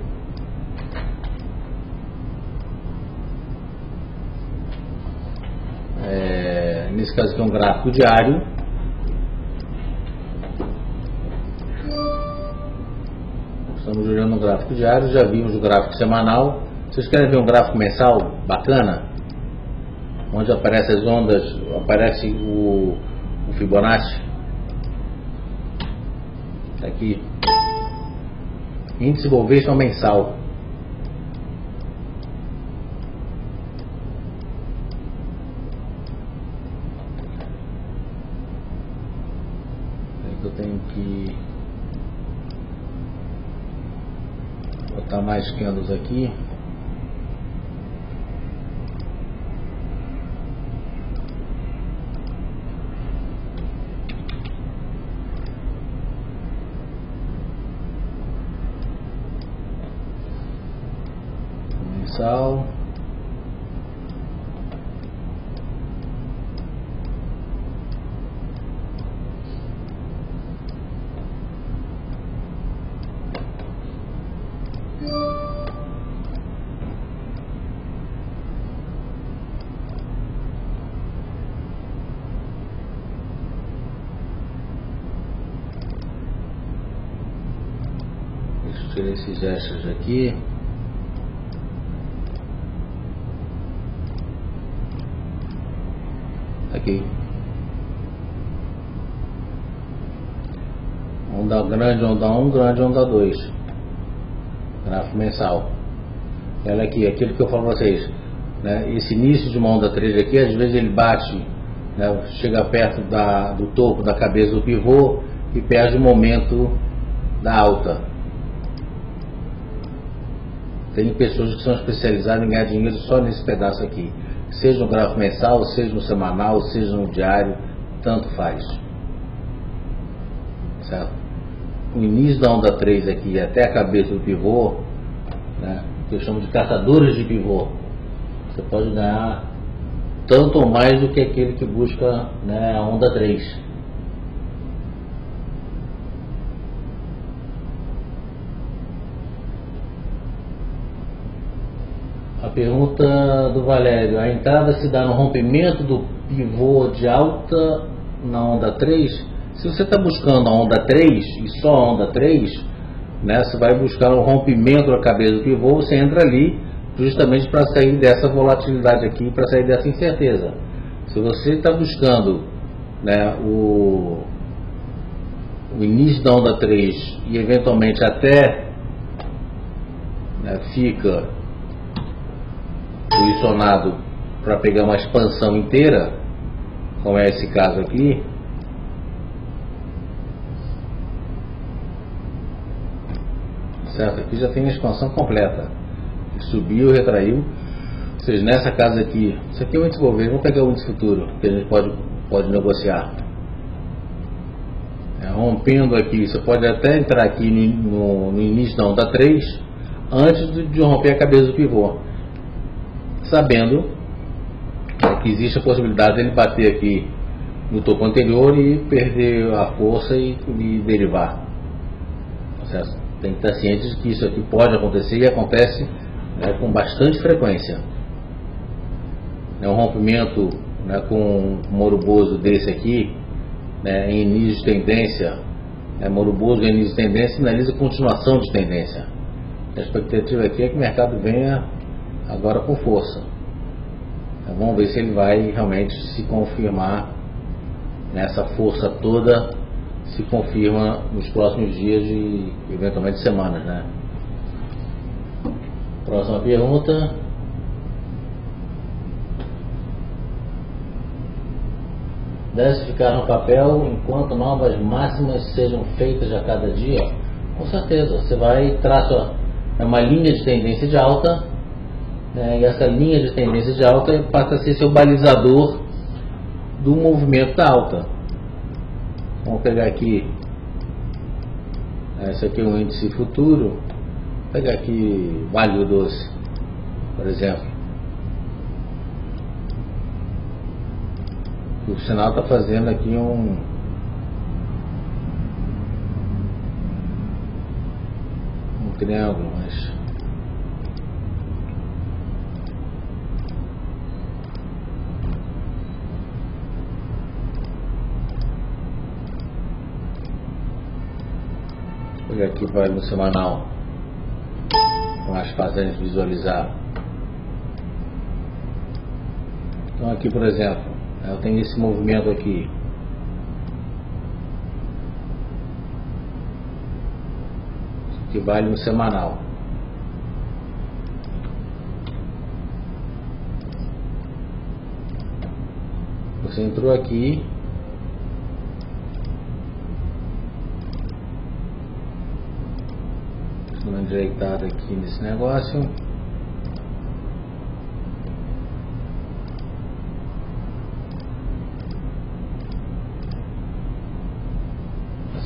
nesse caso aqui é um gráfico diário. Estamos olhando um gráfico diário, já vimos o gráfico semanal. Vocês querem ver um gráfico mensal bacana? Onde aparecem as ondas, aparece o Fibonacci. Tá aqui. Índice Bovespa mensal. Eu tenho que botar mais candles aqui. Mensal. Deixa eu tirar esses extras aqui. Aqui. Onda grande, onda 1, grande, onda 2. Gráfico mensal. Olha aqui, aquilo que eu falo pra vocês, né? Esse início de uma onda 3 aqui, às vezes ele bate, né? Chega perto do topo da cabeça do pivô e perde o momento da alta. Tem pessoas que são especializadas em ganhar dinheiro só nesse pedaço aqui. Seja no gráfico mensal, seja no semanal, seja no diário, tanto faz. Certo? O início da onda 3 aqui até a cabeça do pivô, né, que eu chamo de caçadores de pivô, você pode ganhar tanto ou mais do que aquele que busca, né, a onda 3. A pergunta do Valério: a entrada se dá no rompimento do pivô de alta na onda 3? Se você está buscando a onda 3 e só a onda 3, né, você vai buscar o rompimento da cabeça do pivô, você entra ali justamente para sair dessa volatilidade aqui, para sair dessa incerteza. Se você está buscando, né, o início da onda 3 e eventualmente até, né, fica posicionado para pegar uma expansão inteira, como é esse caso aqui, certo? Aqui já tem a expansão completa, subiu, retraiu. Ou seja, nessa casa aqui, isso aqui é o índice Bovespa, vamos pegar o índice futuro que a gente pode negociar. Rompendo aqui, você pode até entrar aqui no início da onda 3 antes de romper a cabeça do pivô, sabendo que existe a possibilidade de ele bater aqui no topo anterior e perder a força e derivar. Certo? Tem que estar ciente de que isso aqui pode acontecer e acontece, né, com bastante frequência. Um rompimento, né, com um moroboso desse aqui, né, em início de tendência, moroboso em início de tendência sinaliza continuação de tendência. A expectativa aqui é que o mercado venha agora com força. Vamos ver se ele vai realmente se confirmar nessa força toda, se confirma nos próximos dias e eventualmente semanas, né? Próxima pergunta. Deve ficar no papel enquanto novas máximas sejam feitas a cada dia? Com certeza, você vai traçar uma linha de tendência de alta, né, e essa linha de tendência de alta passa a ser seu balizador do movimento da alta. Vamos pegar aqui, esse aqui é um índice futuro, vou pegar aqui Vale do Doce, por exemplo. O sinal está fazendo aqui um triângulo, mas vou pegar aqui vai no semanal, mais fácil a gente visualizar. Então aqui, por exemplo, eu tenho esse movimento aqui, que vale no semanal. Você entrou aqui, deixa eu dar uma endireitada aqui nesse negócio.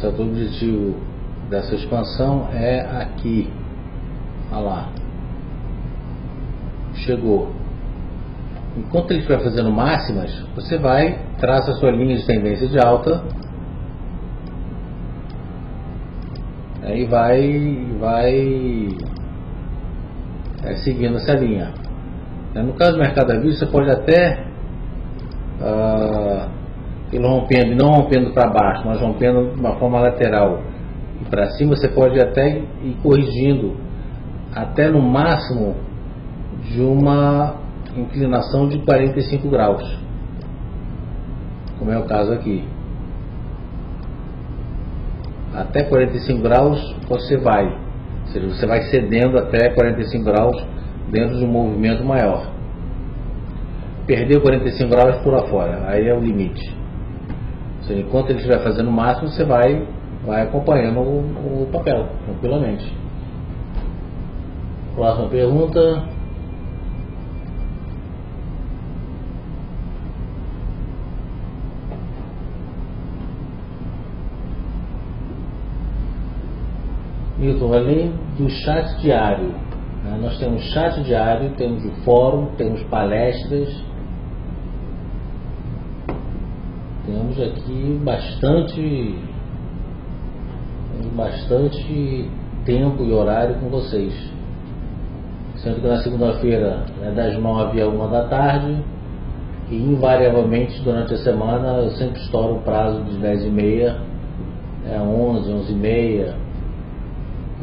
O objetivo dessa expansão é aqui. Olha lá, chegou. Enquanto ele estiver fazendo máximas, você vai, traça a sua linha de tendência de alta, aí vai seguindo essa linha. No caso do mercado à vista, você pode até ele rompendo, não rompendo para baixo, mas rompendo de uma forma lateral e para cima, você pode até ir corrigindo até no máximo de uma inclinação de 45 graus, como é o caso aqui. Até 45 graus você vai, ou seja, você vai cedendo até 45 graus dentro de um movimento maior. Perdeu 45 graus por lá fora, aí é o limite. Ou seja, enquanto ele estiver fazendo o máximo, você vai acompanhando o papel, tranquilamente. Próxima pergunta. Milton, além do chat diário, né, nós temos chat diário, temos o fórum, temos palestras. Temos aqui bastante tempo e horário com vocês. Sendo que na segunda-feira é das 9 a 1 da tarde e invariavelmente durante a semana eu sempre estouro o prazo de 10h30, 11, 11h30,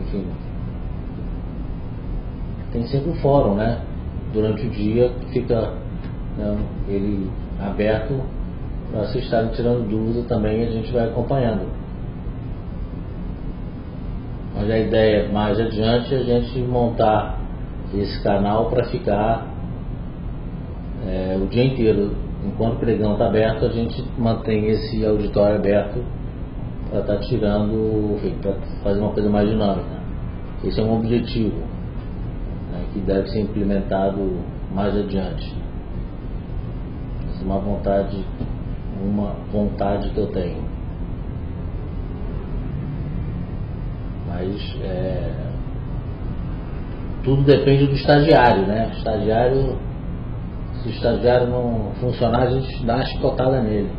enfim. Tem sempre um fórum, né? Durante o dia fica ele aberto para vocês estarem tirando dúvida também, a gente vai acompanhando. Mas a ideia mais adiante é a gente montar esse canal para ficar o dia inteiro. Enquanto o pregão está aberto, a gente mantém esse auditório aberto para estar tirando, para fazer uma coisa mais dinâmica. Esse é um objetivo, né, que deve ser implementado mais adiante. Essa é uma vontade que eu tenho. Mas tudo depende do estagiário, né? Se o estagiário não funcionar, a gente dá uma chicotada nele.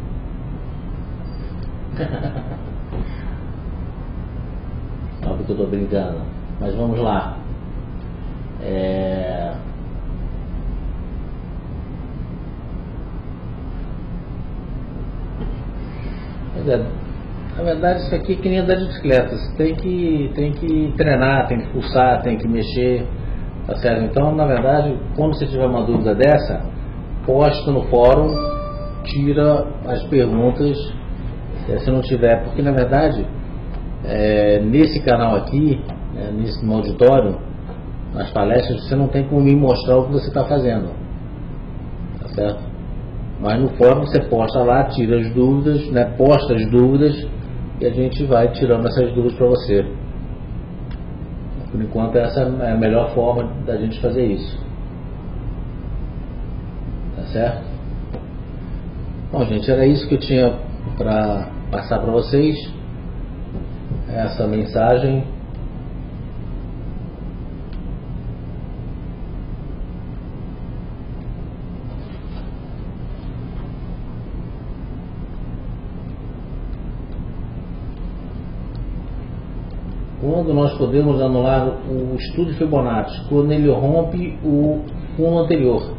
Não, porque eu estou brincando. Mas vamos lá. Na verdade, isso aqui é que nem andar de bicicleta. Você tem que treinar, tem que pulsar, tem que mexer, tá certo? Então, na verdade, quando você tiver uma dúvida dessa, posta no fórum, tira as perguntas, se não tiver, porque na verdade nesse canal aqui, no auditório, nas palestras, você não tem como me mostrar o que você está fazendo, tá certo? Mas no fórum você posta lá, tira as dúvidas, posta as dúvidas, e a gente vai tirando essas dúvidas para você. Por enquanto essa é a melhor forma da gente fazer isso, tá certo? Bom, gente, era isso que eu tinha para passar para vocês, essa mensagem. Quando nós podemos anular o estudo de Fibonacci? Quando ele rompe o fundo anterior.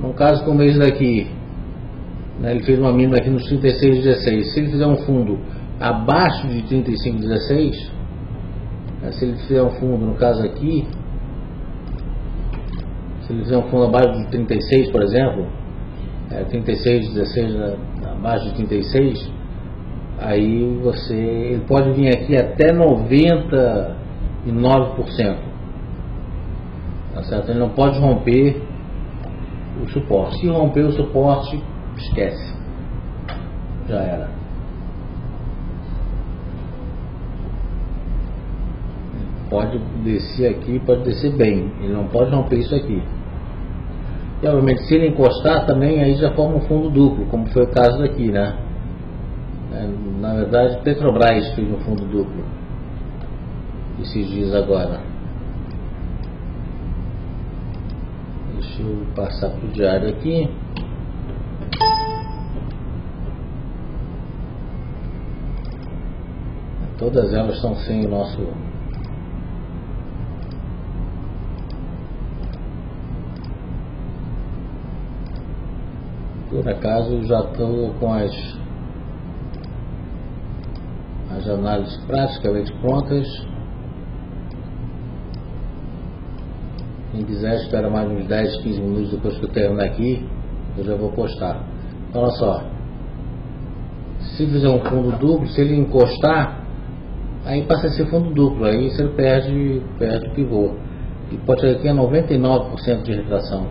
Num caso como esse daqui, ele fez uma mínima aqui nos 36,16. Se ele fizer um fundo abaixo de 35,16, se ele fizer um fundo, no caso aqui, se ele fizer um fundo abaixo de 36, por exemplo, 36,16 abaixo de 36, aí ele pode vir aqui até 99%, tá certo? Ele não pode romper o suporte. Se romper o suporte, esquece, já era. Pode descer aqui, pode descer bem, ele não pode romper isso aqui. E obviamente se ele encostar também, aí já forma um fundo duplo, como foi o caso daqui, né? Na verdade, Petrobras fez um fundo duplo esses dias agora. Deixa eu passar para o diário aqui. Todas elas estão sem o nosso... Por acaso já estou com as análises praticamente prontas. Quem quiser espera mais uns 10, 15 minutos depois que eu terminar aqui, eu já vou postar. Então, olha só, se fizer um fundo duplo, se ele encostar, aí passa a ser fundo duplo, aí você perde o pivô, e pode chegar aqui a 99% de retração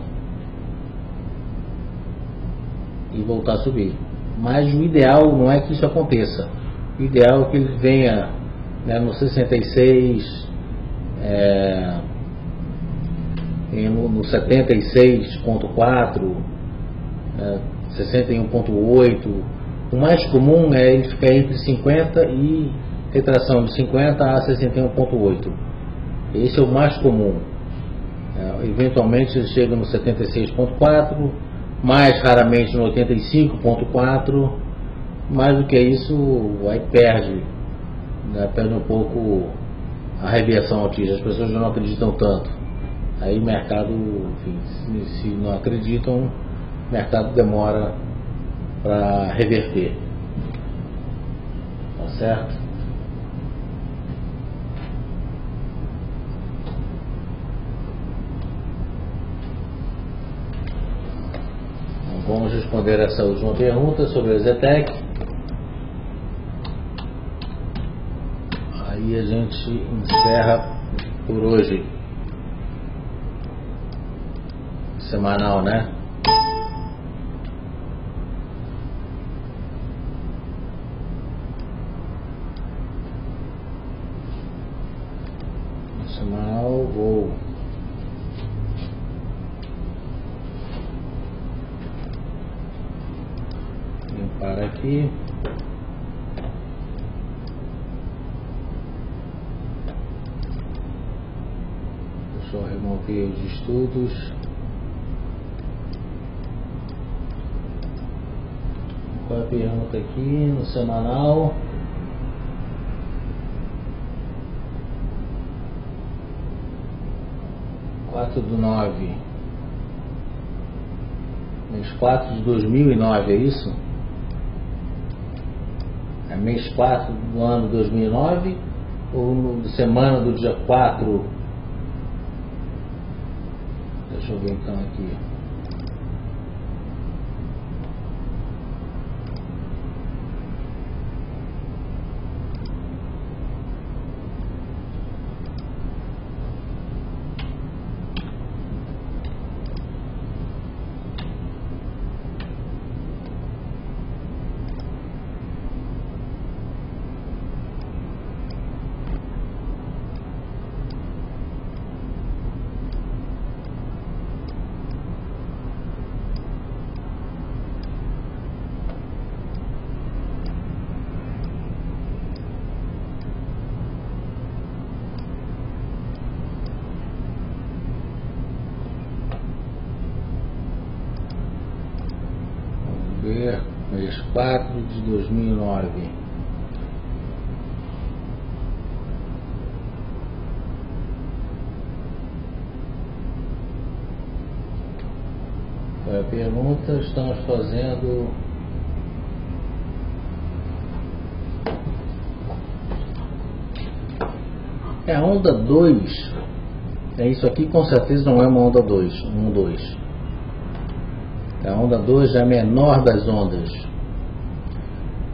e voltar a subir. Mas o ideal não é que isso aconteça. O ideal é que ele venha no 66, no 76,4, 61,8. O mais comum é ele ficar entre 50 e retração de 50 a 61,8. Esse é o mais comum. Eventualmente ele chega no 76,4, mais raramente no 85,4. Mais do que isso, aí perde um pouco a reversão autista. As pessoas já não acreditam tanto. Aí o mercado, enfim, se não acreditam, o mercado demora para reverter. Tá certo? Então, vamos responder essa última pergunta sobre a Zetec. Aí a gente encerra por hoje. Semanal, né? Semanal, vou limpar aqui. Deixa eu remover os estudos. Qual é a pergunta aqui no semanal? Do 9, mês 4 de 2009, é isso? É mês 4 do ano 2009 ou no semana do dia 4? Deixa eu ver então aqui. 4 de 2009. A pergunta, estamos fazendo a onda 2. Isso aqui com certeza não é uma onda 2, 2. A onda 2 é a menor das ondas.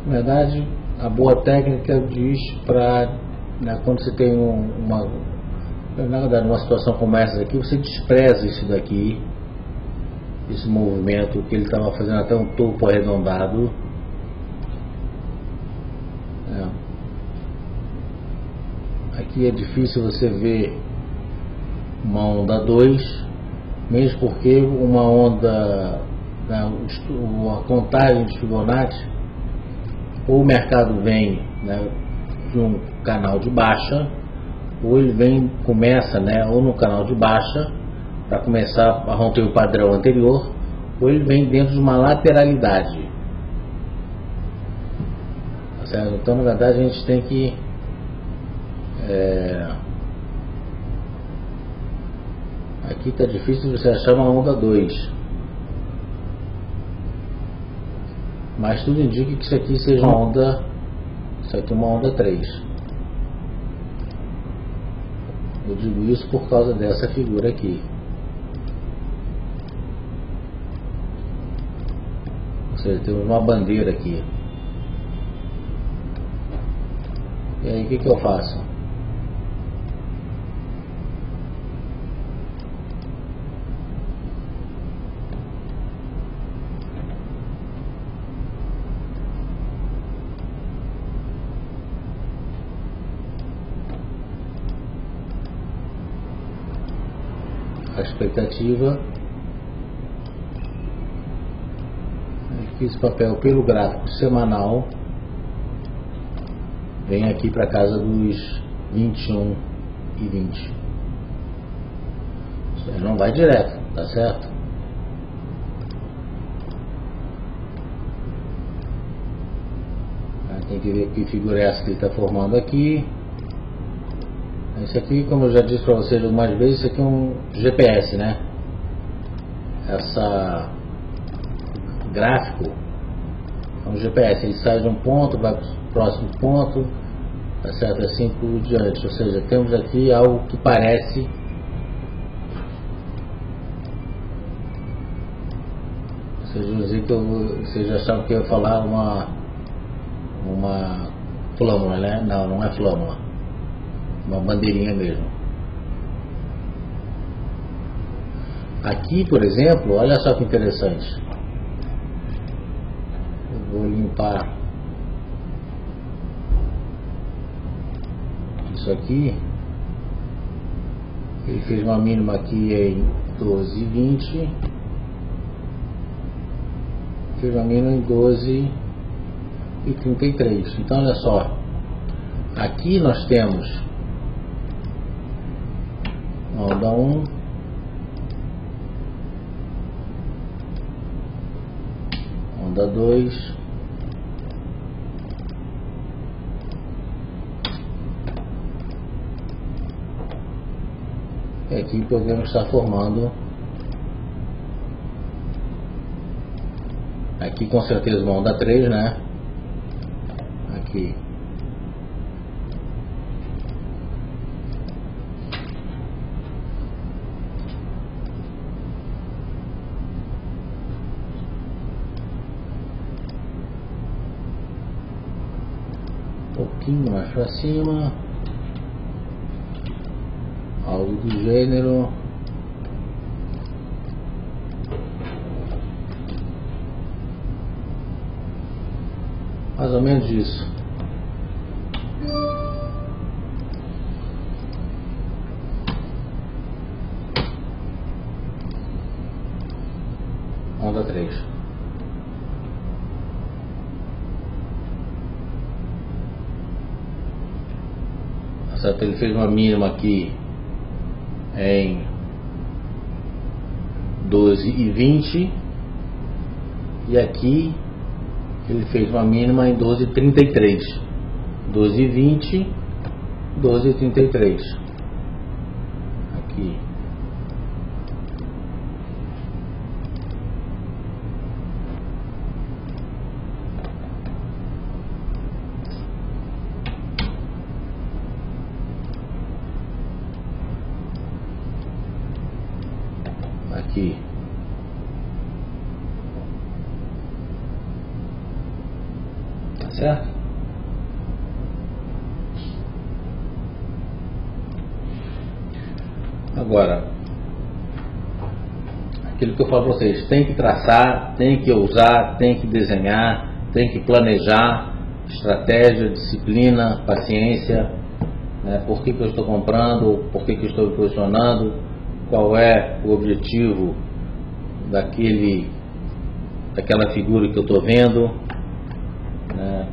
Na verdade, a boa técnica diz para, né, quando você tem uma situação como essa aqui, você despreza isso daqui, esse movimento que ele estava fazendo até um topo arredondado. Aqui é difícil você ver uma onda 2, mesmo porque uma onda, a contagem de Fibonacci, ou o mercado vem, né, de um canal de baixa, ou ele começa, né, ou no canal de baixa para começar a romper o padrão anterior, ou ele vem dentro de uma lateralidade, tá certo? Então, na verdade, a gente tem que aqui está difícil você achar uma onda 2, mas tudo indica que isso aqui seja uma onda, isso aqui é uma onda 3. Eu digo isso por causa dessa figura aqui. Ou seja, temos uma bandeira aqui. E aí o que eu faço? A expectativa é que esse papel pelo gráfico semanal vem aqui para casa dos 21 e 20. Ele não vai direto, tá certo? Tem que ver que figura é essa que ele está formando aqui. Isso aqui, como eu já disse para vocês algumas vezes, isso aqui é um GPS, né? Essa gráfico é um GPS, ele sai de um ponto, vai para o próximo ponto, tá certo? Assim por diante. Ou seja, temos aqui algo que parece vocês achavam que eu ia falar uma flâmula, né? Não, não é flâmula. Uma bandeirinha mesmo. Aqui, por exemplo, olha só que interessante. Eu vou limpar isso aqui. Ele fez uma mínima aqui em 12,20. Fez uma mínima em 12,33. Então, olha só. Aqui nós temos onda 1, onda 2, e aqui podemos estar formando, aqui com certeza uma onda 3, né? Aqui um pouquinho mais para cima, algo do gênero, mais ou menos isso. Onda 3. Ele fez uma mínima aqui em 12,20 e aqui ele fez uma mínima em 12,33, 12,20, 12,33. Aqui. Aqui. Tá certo? Agora, aquilo que eu falo para vocês, tem que traçar, tem que ousar, tem que desenhar, tem que planejar, estratégia, disciplina, paciência, né? Por que eu estou comprando, por que eu estou me posicionando, qual é o objetivo daquela figura que eu estou vendo, né?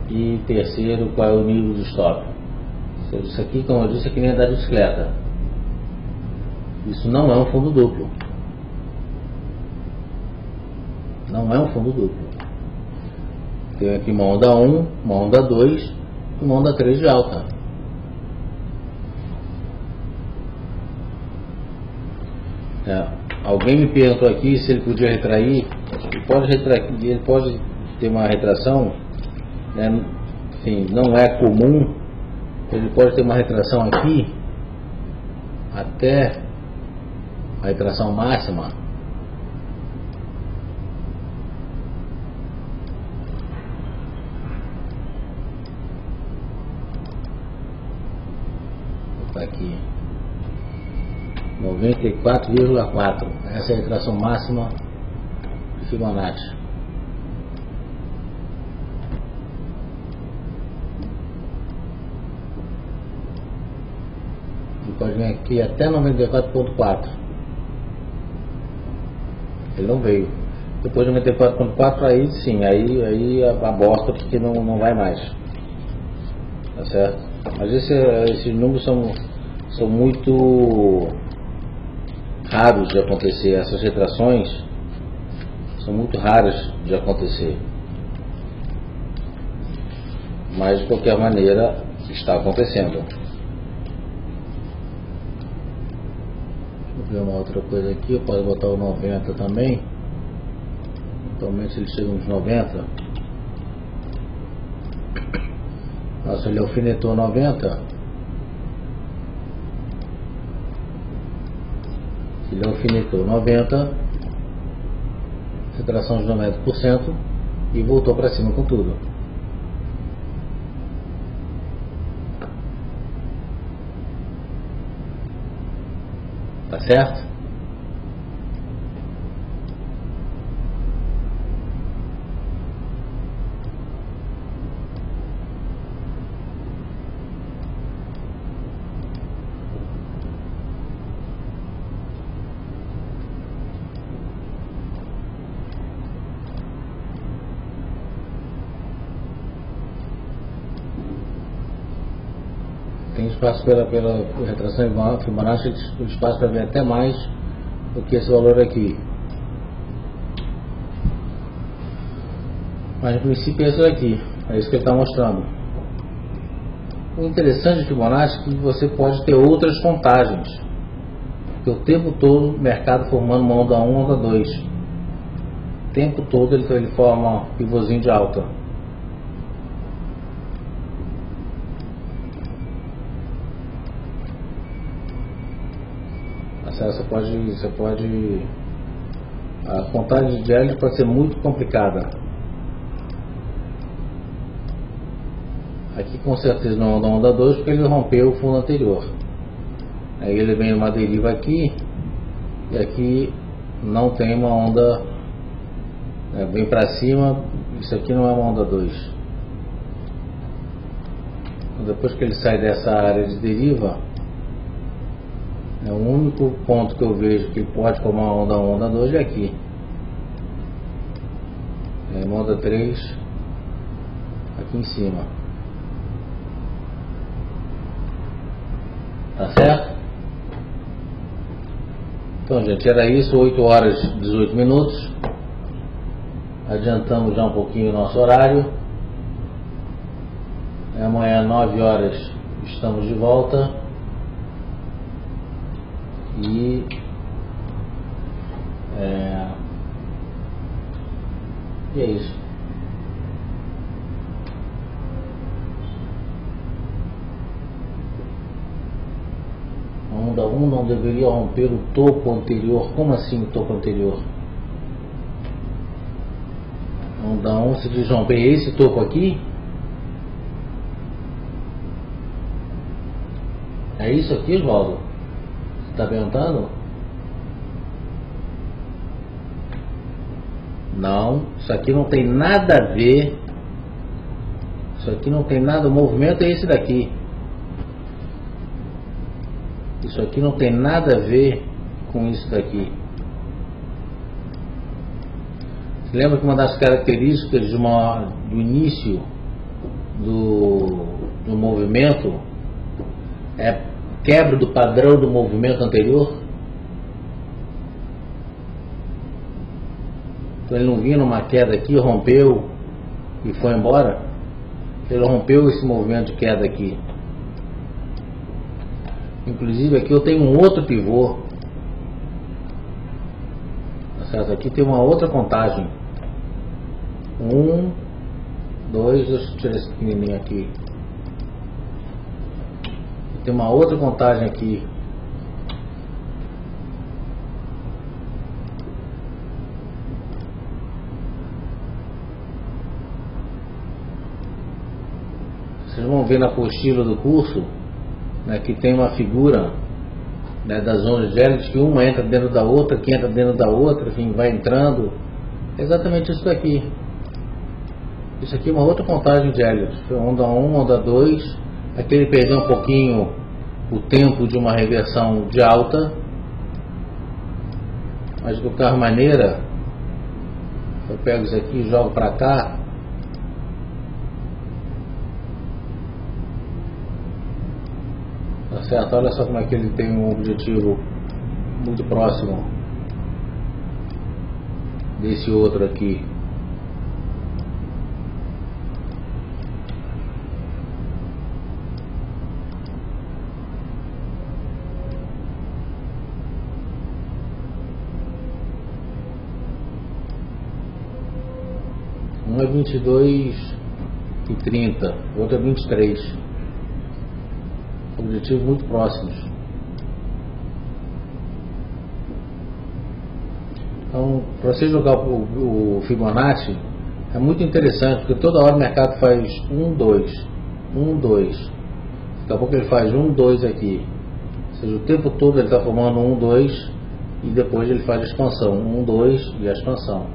E terceiro, qual é o nível do stop. Isso aqui, como eu disse, é que nem andar de bicicleta. Isso não é um fundo duplo. Não é um fundo duplo. Tem aqui uma onda 1, uma onda 2 e uma onda 3 de alta. Alguém me perguntou aqui se ele podia retrair. Ele pode ter uma retração, né? Enfim, não é comum. Ele pode ter uma retração aqui até a retração máxima. Vou botar aqui 94,4. Essa é a retração máxima de Fibonacci. Ele pode vir aqui até 94,4. Ele não veio. Depois de 94,4, aí sim, aí a bosta, porque não vai mais. Tá certo? Mas esses números são muito raros de acontecer. Essas retrações são muito raras de acontecer. Mas de qualquer maneira está acontecendo. Deixa eu ver uma outra coisa aqui. Eu posso botar o 90 também. Atualmente ele chega nos 90. Nossa, ele alfinetou 90. Ele alfinetou 90, retração de 90% e voltou para cima com tudo. Tá certo? Tem espaço pela retração Fibonacci, tem espaço para ver até mais do que esse valor aqui. Mas no princípio é isso aqui, é isso que ele está mostrando. O interessante de Fibonacci é que você pode ter outras contagens, porque o tempo todo o mercado formando uma onda 1, onda 2. O tempo todo ele forma um pivôzinho de alta. Você pode a contagem de Elliott pode ser muito complicada. Aqui com certeza não é onda 2 porque ele rompeu o fundo anterior. Aí ele vem uma deriva aqui e aqui não tem uma onda, vem para cima. Isso aqui não é uma onda 2. Depois que ele sai dessa área de deriva, o único ponto que eu vejo que ele pode formar uma onda 2 é aqui. Uma onda 3 aqui em cima. Tá certo? Então, gente, era isso. 8 horas e 18 minutos. Adiantamos já um pouquinho o nosso horário. Amanhã, 9 horas, estamos de volta. E é isso. A onda 1 não deveria romper o topo anterior. Como assim o topo anterior? A onda 1 se diz romper esse topo aqui? É isso aqui, Oswaldo? Você está perguntando? Não, isso aqui não tem nada a ver. Isso aqui não tem nada. O movimento é esse daqui. Isso aqui não tem nada a ver com isso daqui. Você lembra que uma das características do início do movimento é quebra do padrão do movimento anterior? Então ele não vinha numa queda aqui, rompeu e foi embora. Ele rompeu esse movimento de queda aqui. Inclusive aqui eu tenho um outro pivô. Tá certo? Aqui tem uma outra contagem. 1, 2, deixa eu tirar esse pequenininho aqui. Tem uma outra contagem aqui. Vocês vão ver na apostila do curso, né, que tem uma figura, né, das ondas de Elliott, que uma entra dentro da outra, que entra dentro da outra, que vai entrando. É exatamente isso daqui. Isso aqui é uma outra contagem de Elliott. Foi onda 1, onda 2. Aqui ele perdeu um pouquinho o tempo de uma reversão de alta, mas de qualquer maneira eu pego isso aqui e jogo para cá. Tá certo? Olha só como é que ele tem um objetivo muito próximo desse outro aqui. Um é 22,30, o outro é 23. Objetivos muito próximos. Então, para você jogar o Fibonacci, é muito interessante, porque toda hora o mercado faz 1, 2, 1, 2. Daqui a pouco ele faz 1, 2 aqui. Ou seja, o tempo todo ele está formando 1, 2 e depois ele faz a expansão. 1, 2 e a expansão.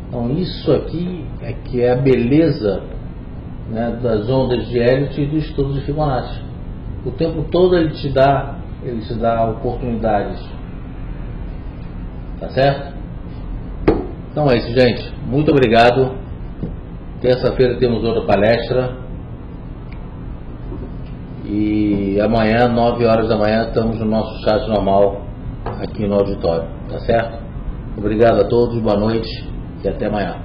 Então isso aqui é que é a beleza, né, das ondas de Elliott e do estudo de Fibonacci. O tempo todo ele te dá oportunidades. Tá certo? Então é isso, gente. Muito obrigado. Terça-feira temos outra palestra. E amanhã, 9 horas da manhã, estamos no nosso chat normal aqui no auditório. Tá certo? Obrigado a todos, boa noite e até amanhã.